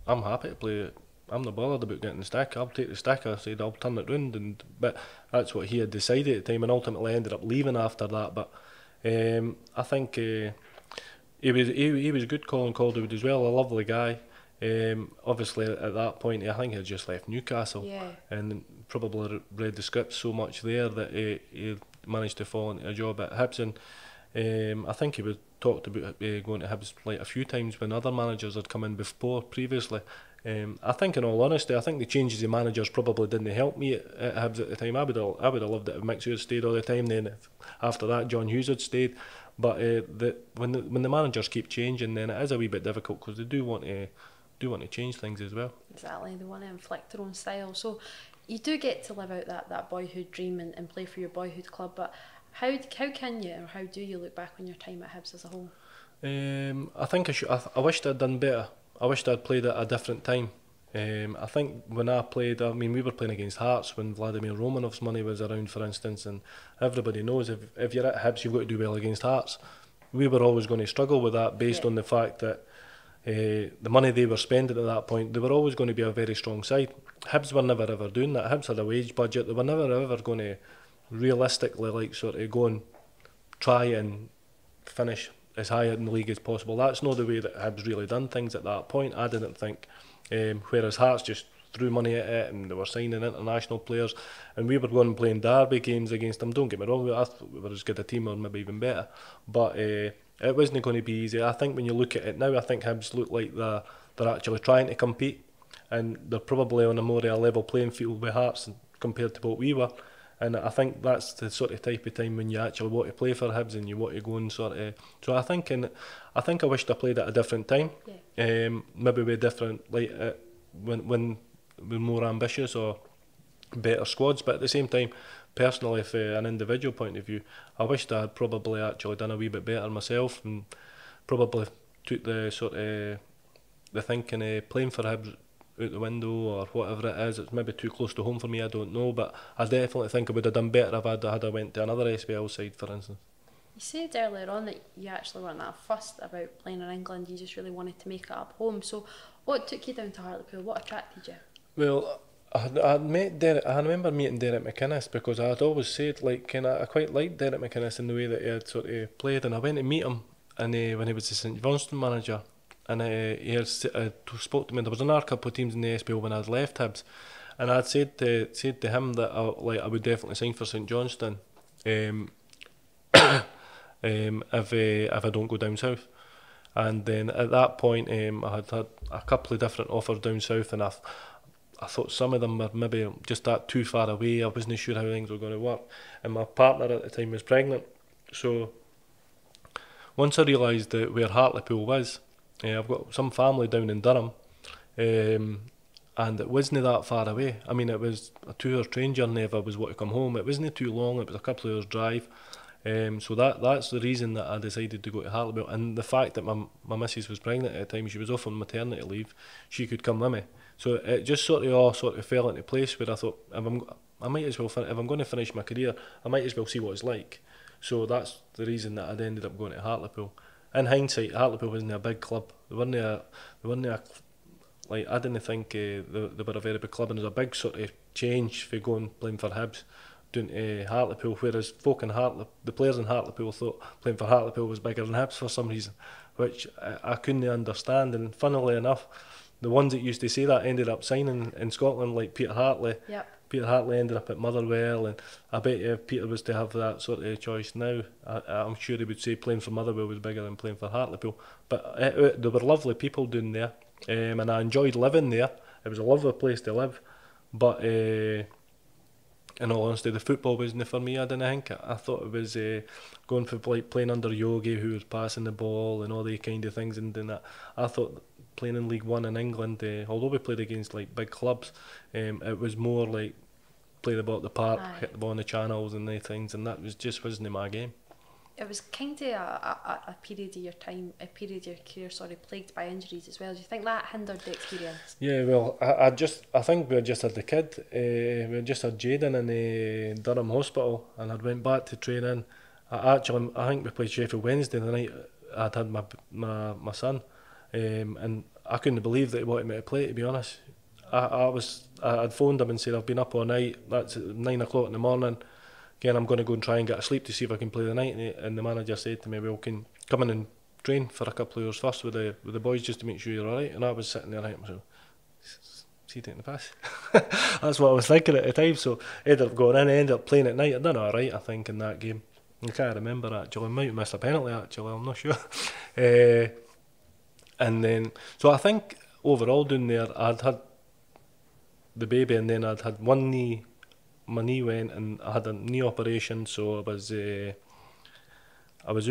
I'm happy to play it. I'm not bothered about getting the stick. I'll take the stick. I said I'll turn it round, but that's what he had decided at the time, and ultimately ended up leaving after that. But I think he was good, Colin Calderwood as well, a lovely guy. Obviously at that point I think he had just left Newcastle, and probably read the script so much there that he managed to fall into a job at Hibs. And I think he was talked about going to Hibs like a few times when other managers had come in before previously. I think, in all honesty, I think the changes of managers probably didn't help me at Hibs at the time. I would have loved it if Mick had stayed all the time. Then after that, John Hughes had stayed. But when the managers keep changing, then it is a wee bit difficult, because they do want to change things as well. Exactly, they want to inflict their own style. So you do get to live out that boyhood dream and play for your boyhood club. But how can you, or how do you look back on your time at Hibs as a whole? I think I wished I'd done better. I wished I'd played at a different time. I think when I played, we were playing against Hearts when Vladimir Romanov's money was around, for instance, and everybody knows if you're at Hibs, you've got to do well against Hearts. We were always going to struggle with that based on the fact that the money they were spending at that point, they were always going to be a very strong side. Hibs were never ever doing that. Hibs had a wage budget. They were never ever going to realistically go and try and finish as high in the league as possible. That's not the way that Hibs really done things at that point, I didn't think. Whereas Hearts just threw money at it, and they were signing international players, and we were going and playing derby games against them. Don't get me wrong, I thought we were as good a team, or maybe even better, but it wasn't going to be easy. I think when you look at it now, I think Hibs look like they're actually trying to compete, and they're probably on a more level playing field with Hearts compared to what we were. And I think that's the sort of type of time when you actually want to play for Hibs and you want to go and sort of. So I think I wished I played at a different time. Yeah. Maybe with different, when we're more ambitious or better squads. But at the same time, personally, from an individual point of view, I wished I had probably actually done a wee bit better myself, and probably took the sort of the thinking of playing for Hibs out the window, or whatever it is. It's maybe too close to home for me, I don't know, but I definitely think I would have done better if I went to another SPL side, for instance. You said earlier on that you actually weren't that fussed about playing in England, you just really wanted to make it up home. So what took you down to Hartlepool? What attracted you? Well, I met Derek. I remember meeting Derek McInnes, because I had always said I quite liked Derek McInnes in the way that he had sort of played, and I went to meet him and when he was the St Johnstone manager. And he had spoke to me. There was another couple of teams in the SPL when I had left Hibs, and I had said to him that I would definitely sign for St Johnstone if I don't go down south. And then at that point, I had a couple of different offers down south, and I thought some of them were maybe just that too far away. I wasn't sure how things were going to work, and my partner at the time was pregnant. So once I realised where Hartlepool was, I've got some family down in Durham, and it wasn't that far away. I mean, it was a 2-hour train journey if I was to come home. It wasn't too long, it was a couple of hours drive. So that's the reason that I decided to go to Hartlepool. And the fact that my missus was pregnant at the time, she was off on maternity leave, she could come with me. So it just all fell into place where I thought, I might as well, if I'm going to finish my career, I might as well see what it's like. So that's the reason that I'd ended up going to Hartlepool. In hindsight, Hartlepool wasn't a big club. They weren't I didn't think they were a very big club, and there was a big sort of change for going playing for Hibs down to Hartlepool, whereas the players in Hartlepool thought playing for Hartlepool was bigger than Hibs for some reason, which I couldn't understand. And funnily enough, the ones that used to say that ended up signing in Scotland, like Peter Hartley. Yep. Peter Hartley ended up at Motherwell, and I bet you if Peter was to have that sort of choice now, I'm sure he would say playing for Motherwell was bigger than playing for Hartlepool. But there were lovely people down there, and I enjoyed living there. It was a lovely place to live, but in all honesty, the football wasn't for me. I didn't think. I thought it was going for like playing under Yogi, who was passing the ball and all these kind of things, and doing that. I thought playing in League One in England, although we played against like big clubs, it was more like play the ball at the park, hit the ball in the channels and the things, and that wasn't my game. It was kind of a period of your time, a period of your career, plagued by injuries as well. Do you think that hindered the experience? Yeah, well, I think we had just had the kid. We had just had Jaden in Durham Hospital, and I'd went back to training. I think we played Sheffield Wednesday the night I'd had my son, and I couldn't believe that he wanted me to play. To be honest, I'd phoned him and said I've been up all night. That's at 9 o'clock in the morning. Again, I'm going to go and try and get a sleep to see if I can play the night. And the manager said to me, "Well, can come in and train for a couple of hours first with the boys just to make sure you're all right." And I was sitting there thinking, "So, is he taking the piss?" That's what I was thinking at the time. So I ended up going in, I ended up playing at night. I done all right, I think, in that game. I can't remember actually. I might have missed a penalty actually. I'm not sure. And then, so I think overall down there, I'd had the baby, and then I'd had one knee. My knee went, and I had a knee operation, so I was out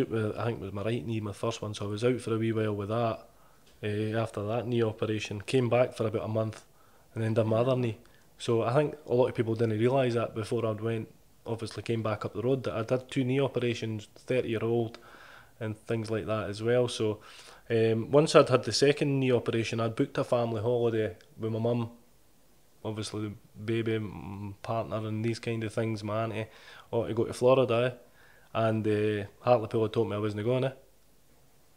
with, I think it was my right knee, my first one, so I was out for a wee while with that. After that knee operation, came back for about a month, and then done my other knee. So I think a lot of people didn't realise that before I went, obviously came back up the road, that I'd had 2 knee operations, 30-year-old, and things like that as well. So once I'd had the second knee operation, I'd booked a family holiday with my mum, obviously the baby, partner and these kind of things, my auntie, ought to go to Florida, and Hartlepool had told me I wasn't going,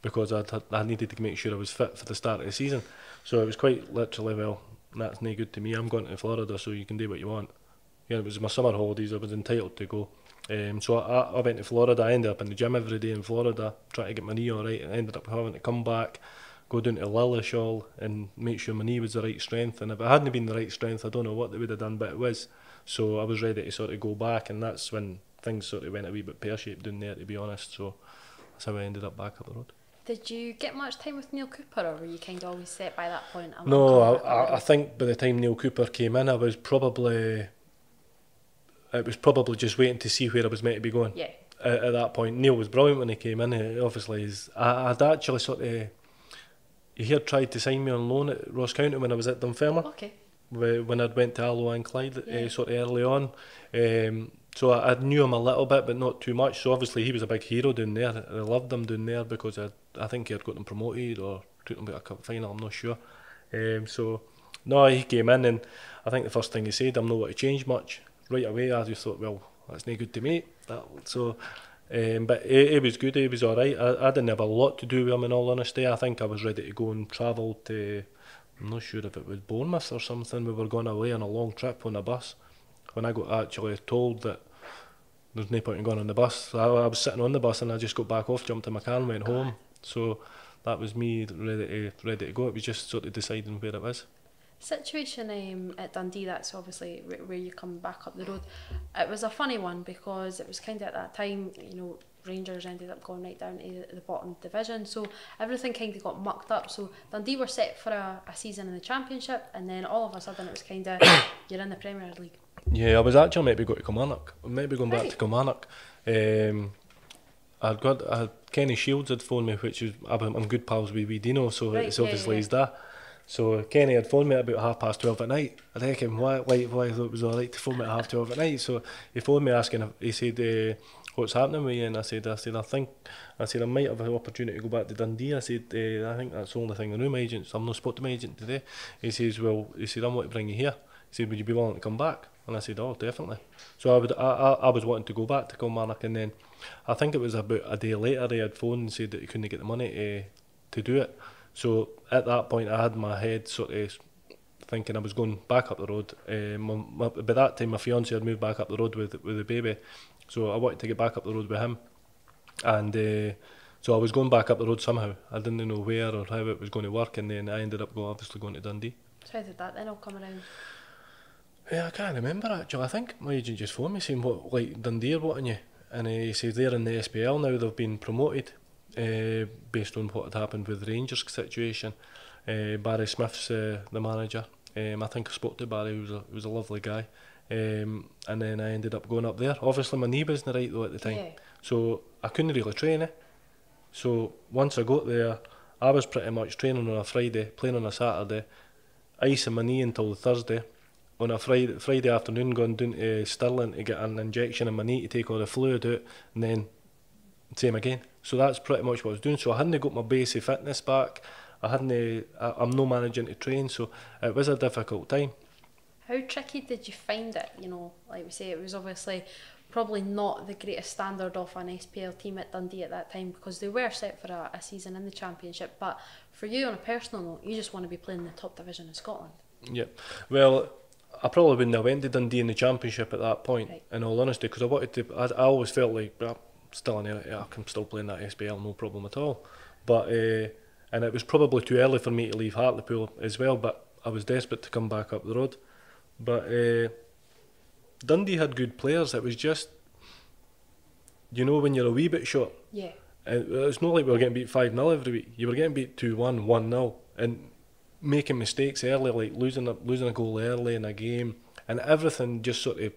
because I needed to make sure I was fit for the start of the season. So it was quite literally, well, that's no good to me, I'm going to Florida, so you can do what you want. Yeah, it was my summer holidays, I was entitled to go. So I went to Florida. I ended up in the gym every day in Florida, trying to get my knee all right. I ended up having to come back, go down to Lillishall and make sure my knee was the right strength. And if it hadn't been the right strength, I don't know what they would have done, but it was. So I was ready to sort of go back, and that's when things sort of went a wee bit pear-shaped down there, to be honest. So that's how I ended up back up the road. Did you get much time with Neil Cooper, or were you kind of always set by that point? No, I think by the time Neil Cooper came in, it was probably just waiting to see where I was meant to be going. Yeah. At that point, Neil was brilliant when he came in. Obviously, I'd actually sort of, he had tried to sign me on loan at Ross County when I was at Dunfermline. Okay. When I'd went to Alloa and Clyde, sort of early on. So I knew him a little bit, but not too much. So obviously he was a big hero down there. I loved him down there because I think he had got them promoted or took them to a cup final, I'm not sure. So no, he came in, and I think the first thing he said, I'm not going to change much. Right away I just thought, well, that's no good to me. So, but he was good, he was alright. I didn't have a lot to do with him, in all honesty. I think I was ready to go and travel to, I'm not sure if it was Bournemouth or something. We were going away on a long trip on a bus. When I got actually told that there's no point in going on the bus, I was sitting on the bus, and I just got back off, jumped in my car and went home. So that was me ready to go. It was just sort of deciding where it was. Situation at Dundee, that's obviously where you come back up the road. It was a funny one because it was kind of at that time, you know, Rangers ended up going right down to the bottom division, so everything kind of got mucked up. So Dundee were set for a season in the Championship, and then all of a sudden it was kind of you're in the Premier League. Yeah, I was actually maybe going to Kilmarnock, maybe going back to Kilmarnock. I had Kenny Shields had phoned me, which is I'm good pals with Dino, so it's obviously his dad. So Kenny had phoned me at about 12:30 at night. I reckon why I thought it was alright to phone me at 12:30 at night. So he phoned me asking, he said, what's happening with you? And I said I might have an opportunity to go back to Dundee. I said, I think that's the only thing I know. My agent, I'm not spoke to my agent today. He says, well, I want to bring you here. He said, would you be willing to come back? And I said, oh, definitely. So I was wanting to go back to Kilmarnock, and then I think it was about a day later he had phoned and said that he couldn't get the money to do it. So at that point I had my head sort of thinking I was going back up the road. By that time my fiance had moved back up the road with the baby, so I wanted to get back up the road with him, and so I was going back up the road somehow. I didn't know where or how it was going to work, and then I ended up obviously going to Dundee. So how did that then all come around? Yeah, I can't remember actually. I think my agent just phoned me saying what, like Dundee are wanting you, and he says they're in the SPL now. They've been promoted based on what had happened with the Rangers situation. Barry Smith's the manager. I think I spoke to Barry. He was a lovely guy. And then I ended up going up there. Obviously my knee wasn't right though at the time, Yeah. so I couldn't really train it. So once I got there, I was pretty much training on a Friday, playing on a Saturday, icing my knee until the Thursday. On a Friday afternoon, going down to Stirling to get an injection in my knee to take all the fluid out, and then same again. So that's pretty much what I was doing. So I hadn't got my basic fitness back. I'm no managing to train, so it was a difficult time. How tricky did you find it? You know, like we say, it was obviously probably not the greatest standard of an SPL team at Dundee at that time, because they were set for a season in the Championship. But for you, on a personal note, you just want to be playing in the top division in Scotland. Yeah. Well, I probably wouldn't have went to Dundee in the Championship at that point, Right. in all honesty, because I wanted to. I always felt like, well, still in it, I can still play in that SPL, no problem at all. But and it was probably too early for me to leave Hartlepool as well. But I was desperate to come back up the road. But Dundee had good players. It was just, you know, when you're a wee bit short. Yeah. It's not like we were getting beat 5-0 every week. You were getting beat 2-1, 1-0, and making mistakes early, like losing a goal early in a game, and everything just sort of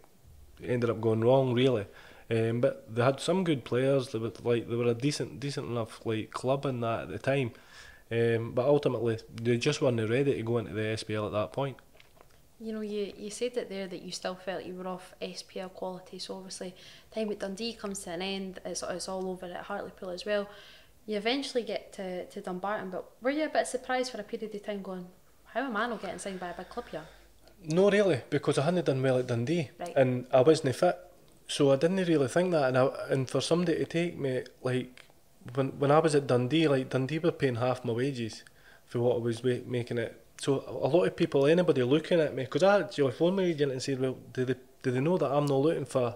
ended up going wrong, really. But they had some good players. They were a decent enough like club in that at the time. But ultimately, they just weren't ready to go into the SPL at that point. You know, you said it there that you still felt you were off SPL quality, so obviously time at Dundee comes to an end, it's all over at Hartlepool as well. You eventually get to Dumbarton, but were you a bit surprised for a period of time going, how am I not getting signed by a big club here? No, really, because I hadn't done well at Dundee, Right. and I wasn't fit, so I didn't really think that. And for somebody to take me, like when I was at Dundee, like Dundee were paying half my wages for what I was making it. So a lot of people, anybody looking at me, because I actually phoned my agent and said, well, do they know that I'm not looking for,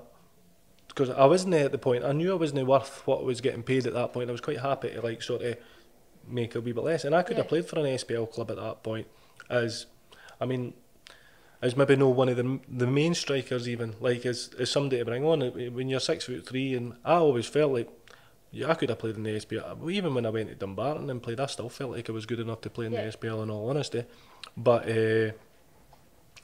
because I wasn't at the point, I knew I wasn't worth what I was getting paid at that point. I was quite happy to like sort of make a wee bit less, and I could have played for an SPL club at that point, as maybe no one of the main strikers, even like as somebody to bring on when you're 6'3", and I always felt like, yeah, I could have played in the SPL. Even when I went to Dumbarton and played, I still felt like I was good enough to play in the SPL, in all honesty. But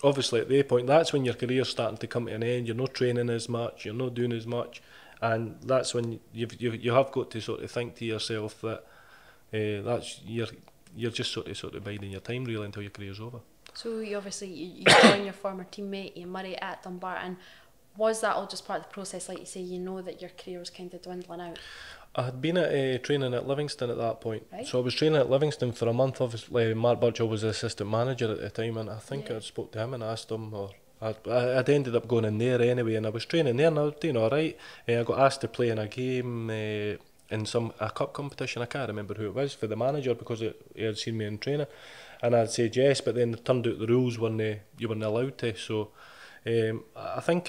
obviously at that point, that's when your career's starting to come to an end. You're not training as much, you're not doing as much, and that's when you have got to sort of think to yourself that that's you're just sort of biding your time really until your career's over. So you obviously you join your former teammate Ian Murray at Dumbarton. Was that all just part of the process, like you say, you know that your career was kind of dwindling out? I had been at training at Livingston at that point. Right. So I was training at Livingston for a month. Obviously, Mark Burchell was the assistant manager at the time, and I think I spoke to him and asked him, or I'd ended up going in there anyway, and I was training there and I was doing alright. I got asked to play in a game in a cup competition. I can't remember who it was, for the manager, because he had seen me in training, and I'd said yes, but then it turned out the rules you weren't allowed to. So I think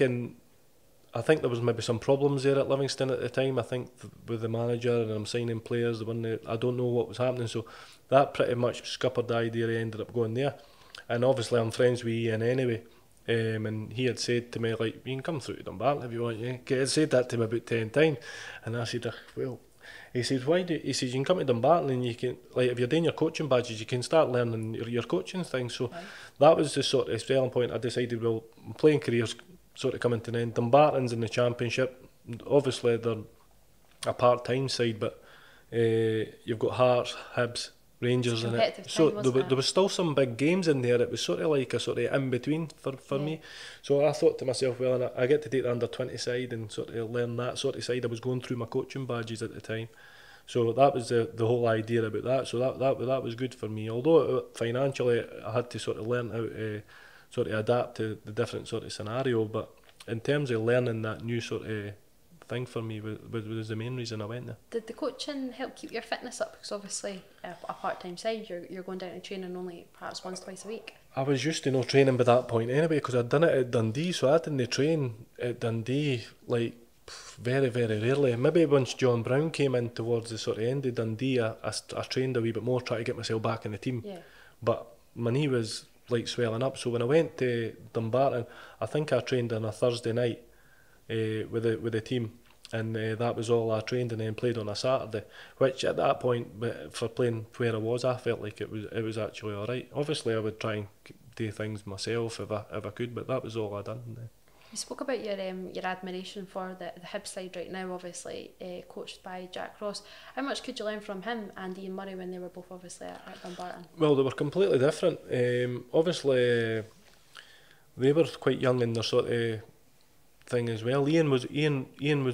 there was maybe some problems there at Livingston at the time. I think with the manager, and I'm signing players, I don't know what was happening. So that pretty much scuppered the idea. I ended up going there, and obviously I'm friends with Ian anyway. And he had said to me, like, you can come through to Dumbarton if you want. Yeah, he had said that to me about 10 times, and I said, well, he said, he says, you can come to Dumbarton and you can, like, if you're doing your coaching badges, you can start learning your coaching things. So that was the sort of selling point. I decided, well, my playing career's sort of coming to an end. Dumbarton's in the Championship. Obviously, they're a part-time side, but you've got Hearts, Hibs, Rangers in it. So there was still some big games in there. It was sort of like a sort of in-between for me. So I thought to myself, well, and I get to take the under-20 side and sort of learn that sort of side. I was going through my coaching badges at the time. So that was the whole idea about that. So that was good for me. Although financially I had to sort of learn how to sort of adapt to the different sort of scenario, but in terms of learning that new sort of thing for me was the main reason I went there. Did the coaching help keep your fitness up? Because obviously a part-time side, you're going down to training only perhaps once, twice a week. I was used to no training by that point anyway, because I'd done it at Dundee, so I didn't train at Dundee like very, very rarely. Maybe once John Brown came in towards the sort of end of Dundee, I trained a wee bit more, trying to get myself back in the team. Yeah. But my knee was like swelling up. So when I went to Dumbarton, I think I trained on a Thursday night with the team, and that was all I trained, and then played on a Saturday, which at that point, for playing where I was, I felt like it was actually all right. Obviously I would try and do things myself if I could, but that was all I done. You spoke about your admiration for the Hibs side right now, obviously coached by Jack Ross. How much could you learn from him and Ian Murray when they were both obviously at Dumbarton? Well, they were completely different. Obviously they were quite young in their sort of thing as well. Ian was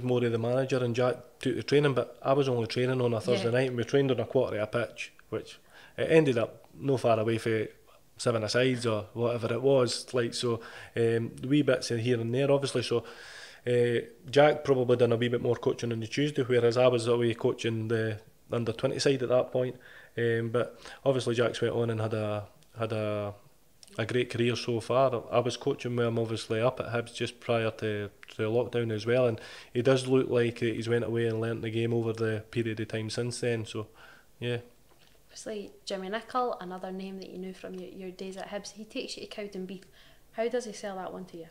more of the manager, and Jack took the training, but I was only training on a Thursday night, and we trained on a quarter of a pitch, which it ended up no far away from 7-a-sides or whatever it was, like, so wee bits in here and there obviously. So Jack probably done a wee bit more coaching on the Tuesday, whereas I was away coaching the under 20 side at that point, but obviously Jack's went on and had a great career so far. I was coaching with him obviously up at Hibs just prior to the lockdown as well, and he does look like he's went away and learnt the game over the period of time since then, so yeah. Obviously Jimmy Nicholl, another name that you knew from your days at Hibs, he takes you to Cowdenbeath. How does he sell that one to you?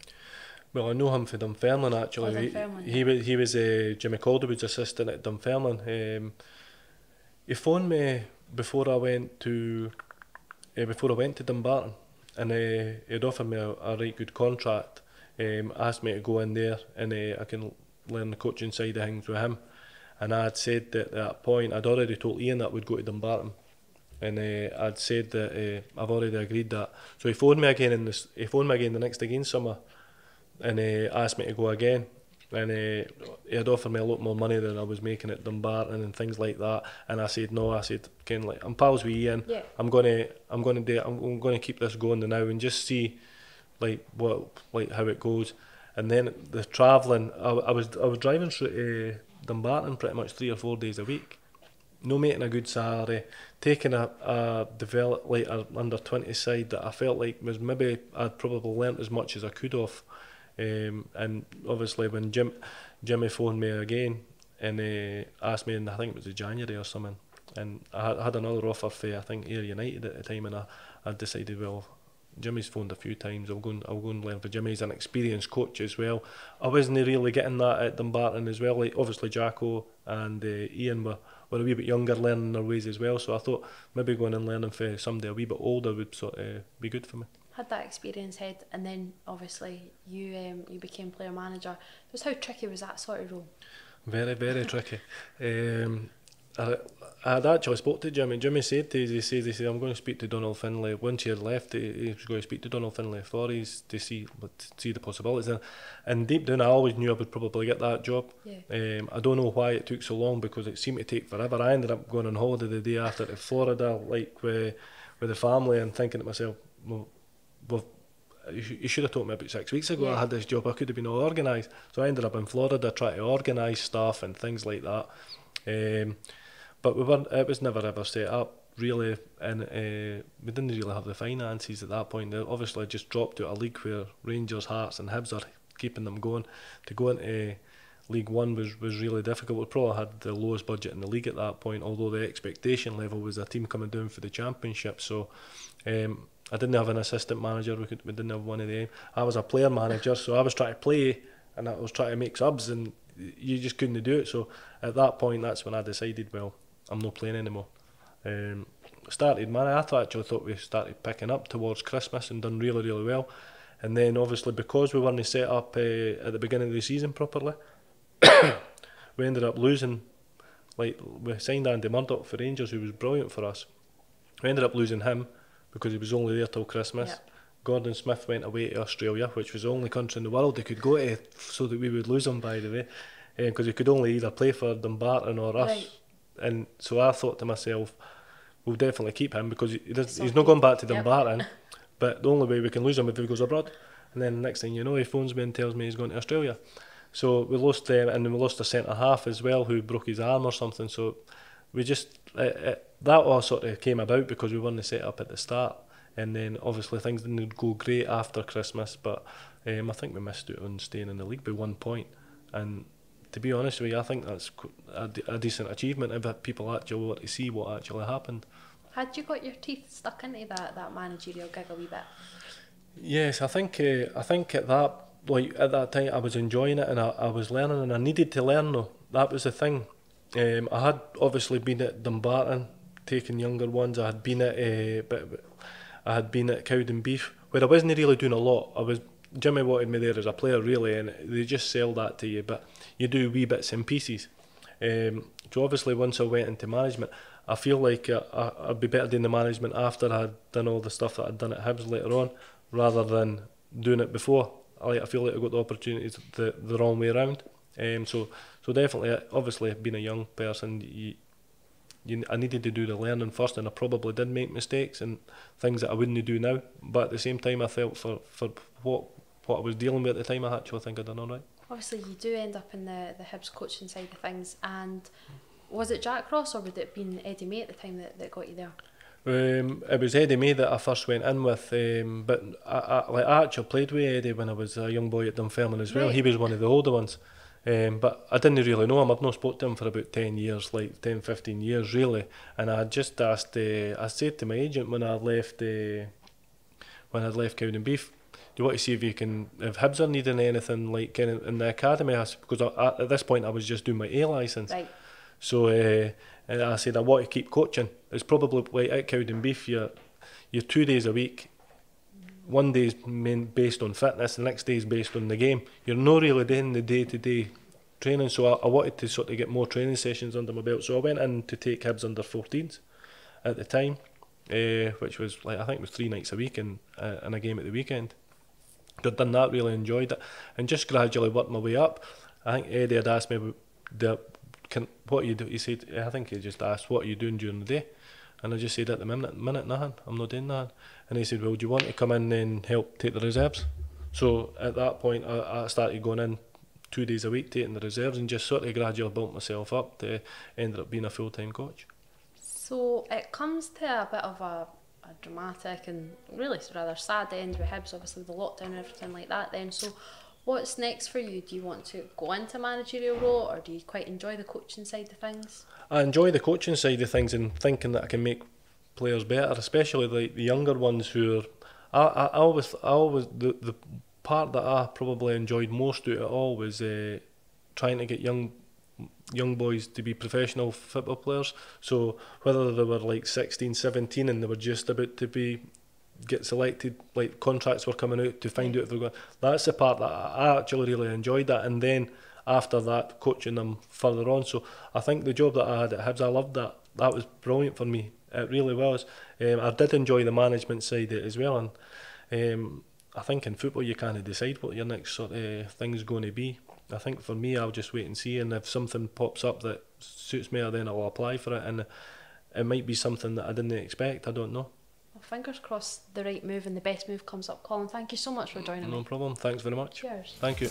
Well, I know him from Dunfermline actually. Dunfermline, he was Jimmy Calderwood's assistant at Dunfermline. He phoned me before I went to Dumbarton, and he'd offered me a right good contract. Asked me to go in there and I can learn the coaching side of things with him. And I had said that at that point I'd already told Ian that I would go to Dumbarton, and I'd said that I've already agreed that. So he phoned me again the next again summer, and asked me to go again. And he had offered me a lot more money than I was making at Dumbarton and things like that. And I said no. I said, Ken, like, I'm pals with Ian. Yeah. I'm gonna keep this going now and just see how it goes. And then the travelling, I was driving through to Dumbarton pretty much 3 or 4 days a week, no making a good salary, taking a under 20 side that I felt like was maybe I'd probably learnt as much as I could have, and obviously when Jimmy phoned me again and asked me, and I think it was in January or something, and I had another offer for I think Ayr United at the time, and I decided, well, Jimmy's phoned a few times, I'll go and learn for Jimmy. He's an experienced coach as well. I wasn't really getting that at Dumbarton as well. Like, obviously Jacko and Ian were a wee bit younger, learning their ways as well, so I thought maybe going and learning for somebody a wee bit older would sort of be good for me. Had that experience head, and then obviously you became player manager. Just how tricky was that sort of role? Very, very tricky. I had actually spoke to Jimmy. Jimmy said to us, he said, I'm going to speak to Donald Finlay. Once he had left, he was going to speak to Donald Finlay authorities to see the possibilities. And deep down, I always knew I would probably get that job. Yeah. I don't know why it took so long, because it seemed to take forever. I ended up going on holiday the day after to Florida, like with the family, and thinking to myself, well, you should have told me about 6 weeks ago. Yeah. I had this job. I could have been all organised. So I ended up in Florida trying to organise stuff and things like that. But it was never ever set up really, and we didn't really have the finances at that point. They obviously just dropped to a league where Rangers, Hearts and Hibs are keeping them going. To go into League One was really difficult. We probably had the lowest budget in the league at that point, although the expectation level was a team coming down for the championship. So I didn't have an assistant manager, we didn't have one of them. I was a player manager, so I was trying to play and I was trying to make subs, and you just couldn't do it. So at that point, that's when I decided, well, I'm not playing anymore. I actually thought we started picking up towards Christmas and done really, really well. And then obviously because we weren't set up at the beginning of the season properly, we ended up losing. Like, we signed Andy Murdoch for Rangers, who was brilliant for us. We ended up losing him because he was only there till Christmas. Yep. Gordon Smith went away to Australia, which was the only country in the world he could go to, so that we would lose him, by the way, because he could only either play for Dumbarton or us. Right. And so I thought to myself, we'll definitely keep him, because he's not going back to Dumbarton. Yep. But the only way we can lose him if he goes abroad. And then next thing you know, he phones me and tells me he's going to Australia. So we lost them, and then we lost a centre half as well who broke his arm or something. So we just that all sort of came about because we weren't set up at the start. And then obviously things didn't go great after Christmas, but I think we missed out on staying in the league by 1 point. And to be honest with you, I think that's a decent achievement if people actually want to see what actually happened. Had you got your teeth stuck into that managerial gig a wee bit? Yes, I think at that time I was enjoying it, and I was learning, and I needed to learn though. That was the thing. I had obviously been at Dumbarton taking younger ones. I had been at Cowdenbeath, where I wasn't really doing a lot. Jimmy wanted me there as a player really, and they just sell that to you, but you do wee bits and pieces. So obviously once I went into management, I feel like I'd be better doing the management after I'd done all the stuff that I'd done at Hibs later on, rather than doing it before. I feel like I got the opportunities the wrong way around. So definitely, obviously being a young person, I needed to do the learning first, and I probably did make mistakes and things that I wouldn't do now. But at the same time, I felt for what I was dealing with at the time, I actually think I done all right. Obviously, you do end up in the Hibs coaching side of things, and was it Jack Ross or would it have been Eddie May at the time that got you there? It was Eddie May that I first went in with, but I actually played with Eddie when I was a young boy at Dunfermline as well. Right. He was one of the older ones, but I didn't really know him. I've not spoke to him for about 10 years, like 10, 15 years really, and I had just asked, I said to my agent when I'd left Cowdenbeath, do you want to see if Hibs are needing anything like in the academy? Because at this point I was just doing my A licence. Right. So and I said I want to keep coaching. It's probably like at Cowdenbeath, you're 2 days a week. One day is based on fitness, the next day is based on the game. You're not really doing the day-to-day training. So I wanted to sort of get more training sessions under my belt. So I went in to take Hibs under 14s at the time, which was I think it was 3 nights a week and a game at the weekend. I'd done that, really enjoyed it, and just gradually worked my way up. I think Eddie had asked me what you do. He said, I think he just asked, what are you doing during the day? And I just said, at the minute nothing, I'm not doing that. And he said, well, do you want to come in and help take the reserves? So at that point I started going in 2 days a week taking the reserves, and just sort of gradually built myself up to end up being a full-time coach. So it comes to a bit of a dramatic and really rather sad end with Hibs, obviously the lockdown and everything like that then. So what's next for you? Do you want to go into a managerial role, or do you quite enjoy the coaching side of things? I enjoy the coaching side of things and thinking that I can make players better, especially the younger ones who are... I always the part that I probably enjoyed most out of it all was trying to get young boys to be professional football players. So whether they were like 16, 17 and they were just about to get selected, like contracts were coming out to find out if they're going. That's the part that I actually really enjoyed that, and then after that coaching them further on. So I think the job that I had at Hibs, I loved that. That was brilliant for me. It really was. I did enjoy the management side of it as well, and I think in football you can't decide what your next sort of thing's going to be. I think for me, I'll just wait and see, and if something pops up that suits me, then I'll apply for it, and it might be something that I didn't expect. I don't know. Well, fingers crossed the right move and the best move comes up. Colin, thank you so much for joining me. No problem. Thanks very much. Cheers. Thank you.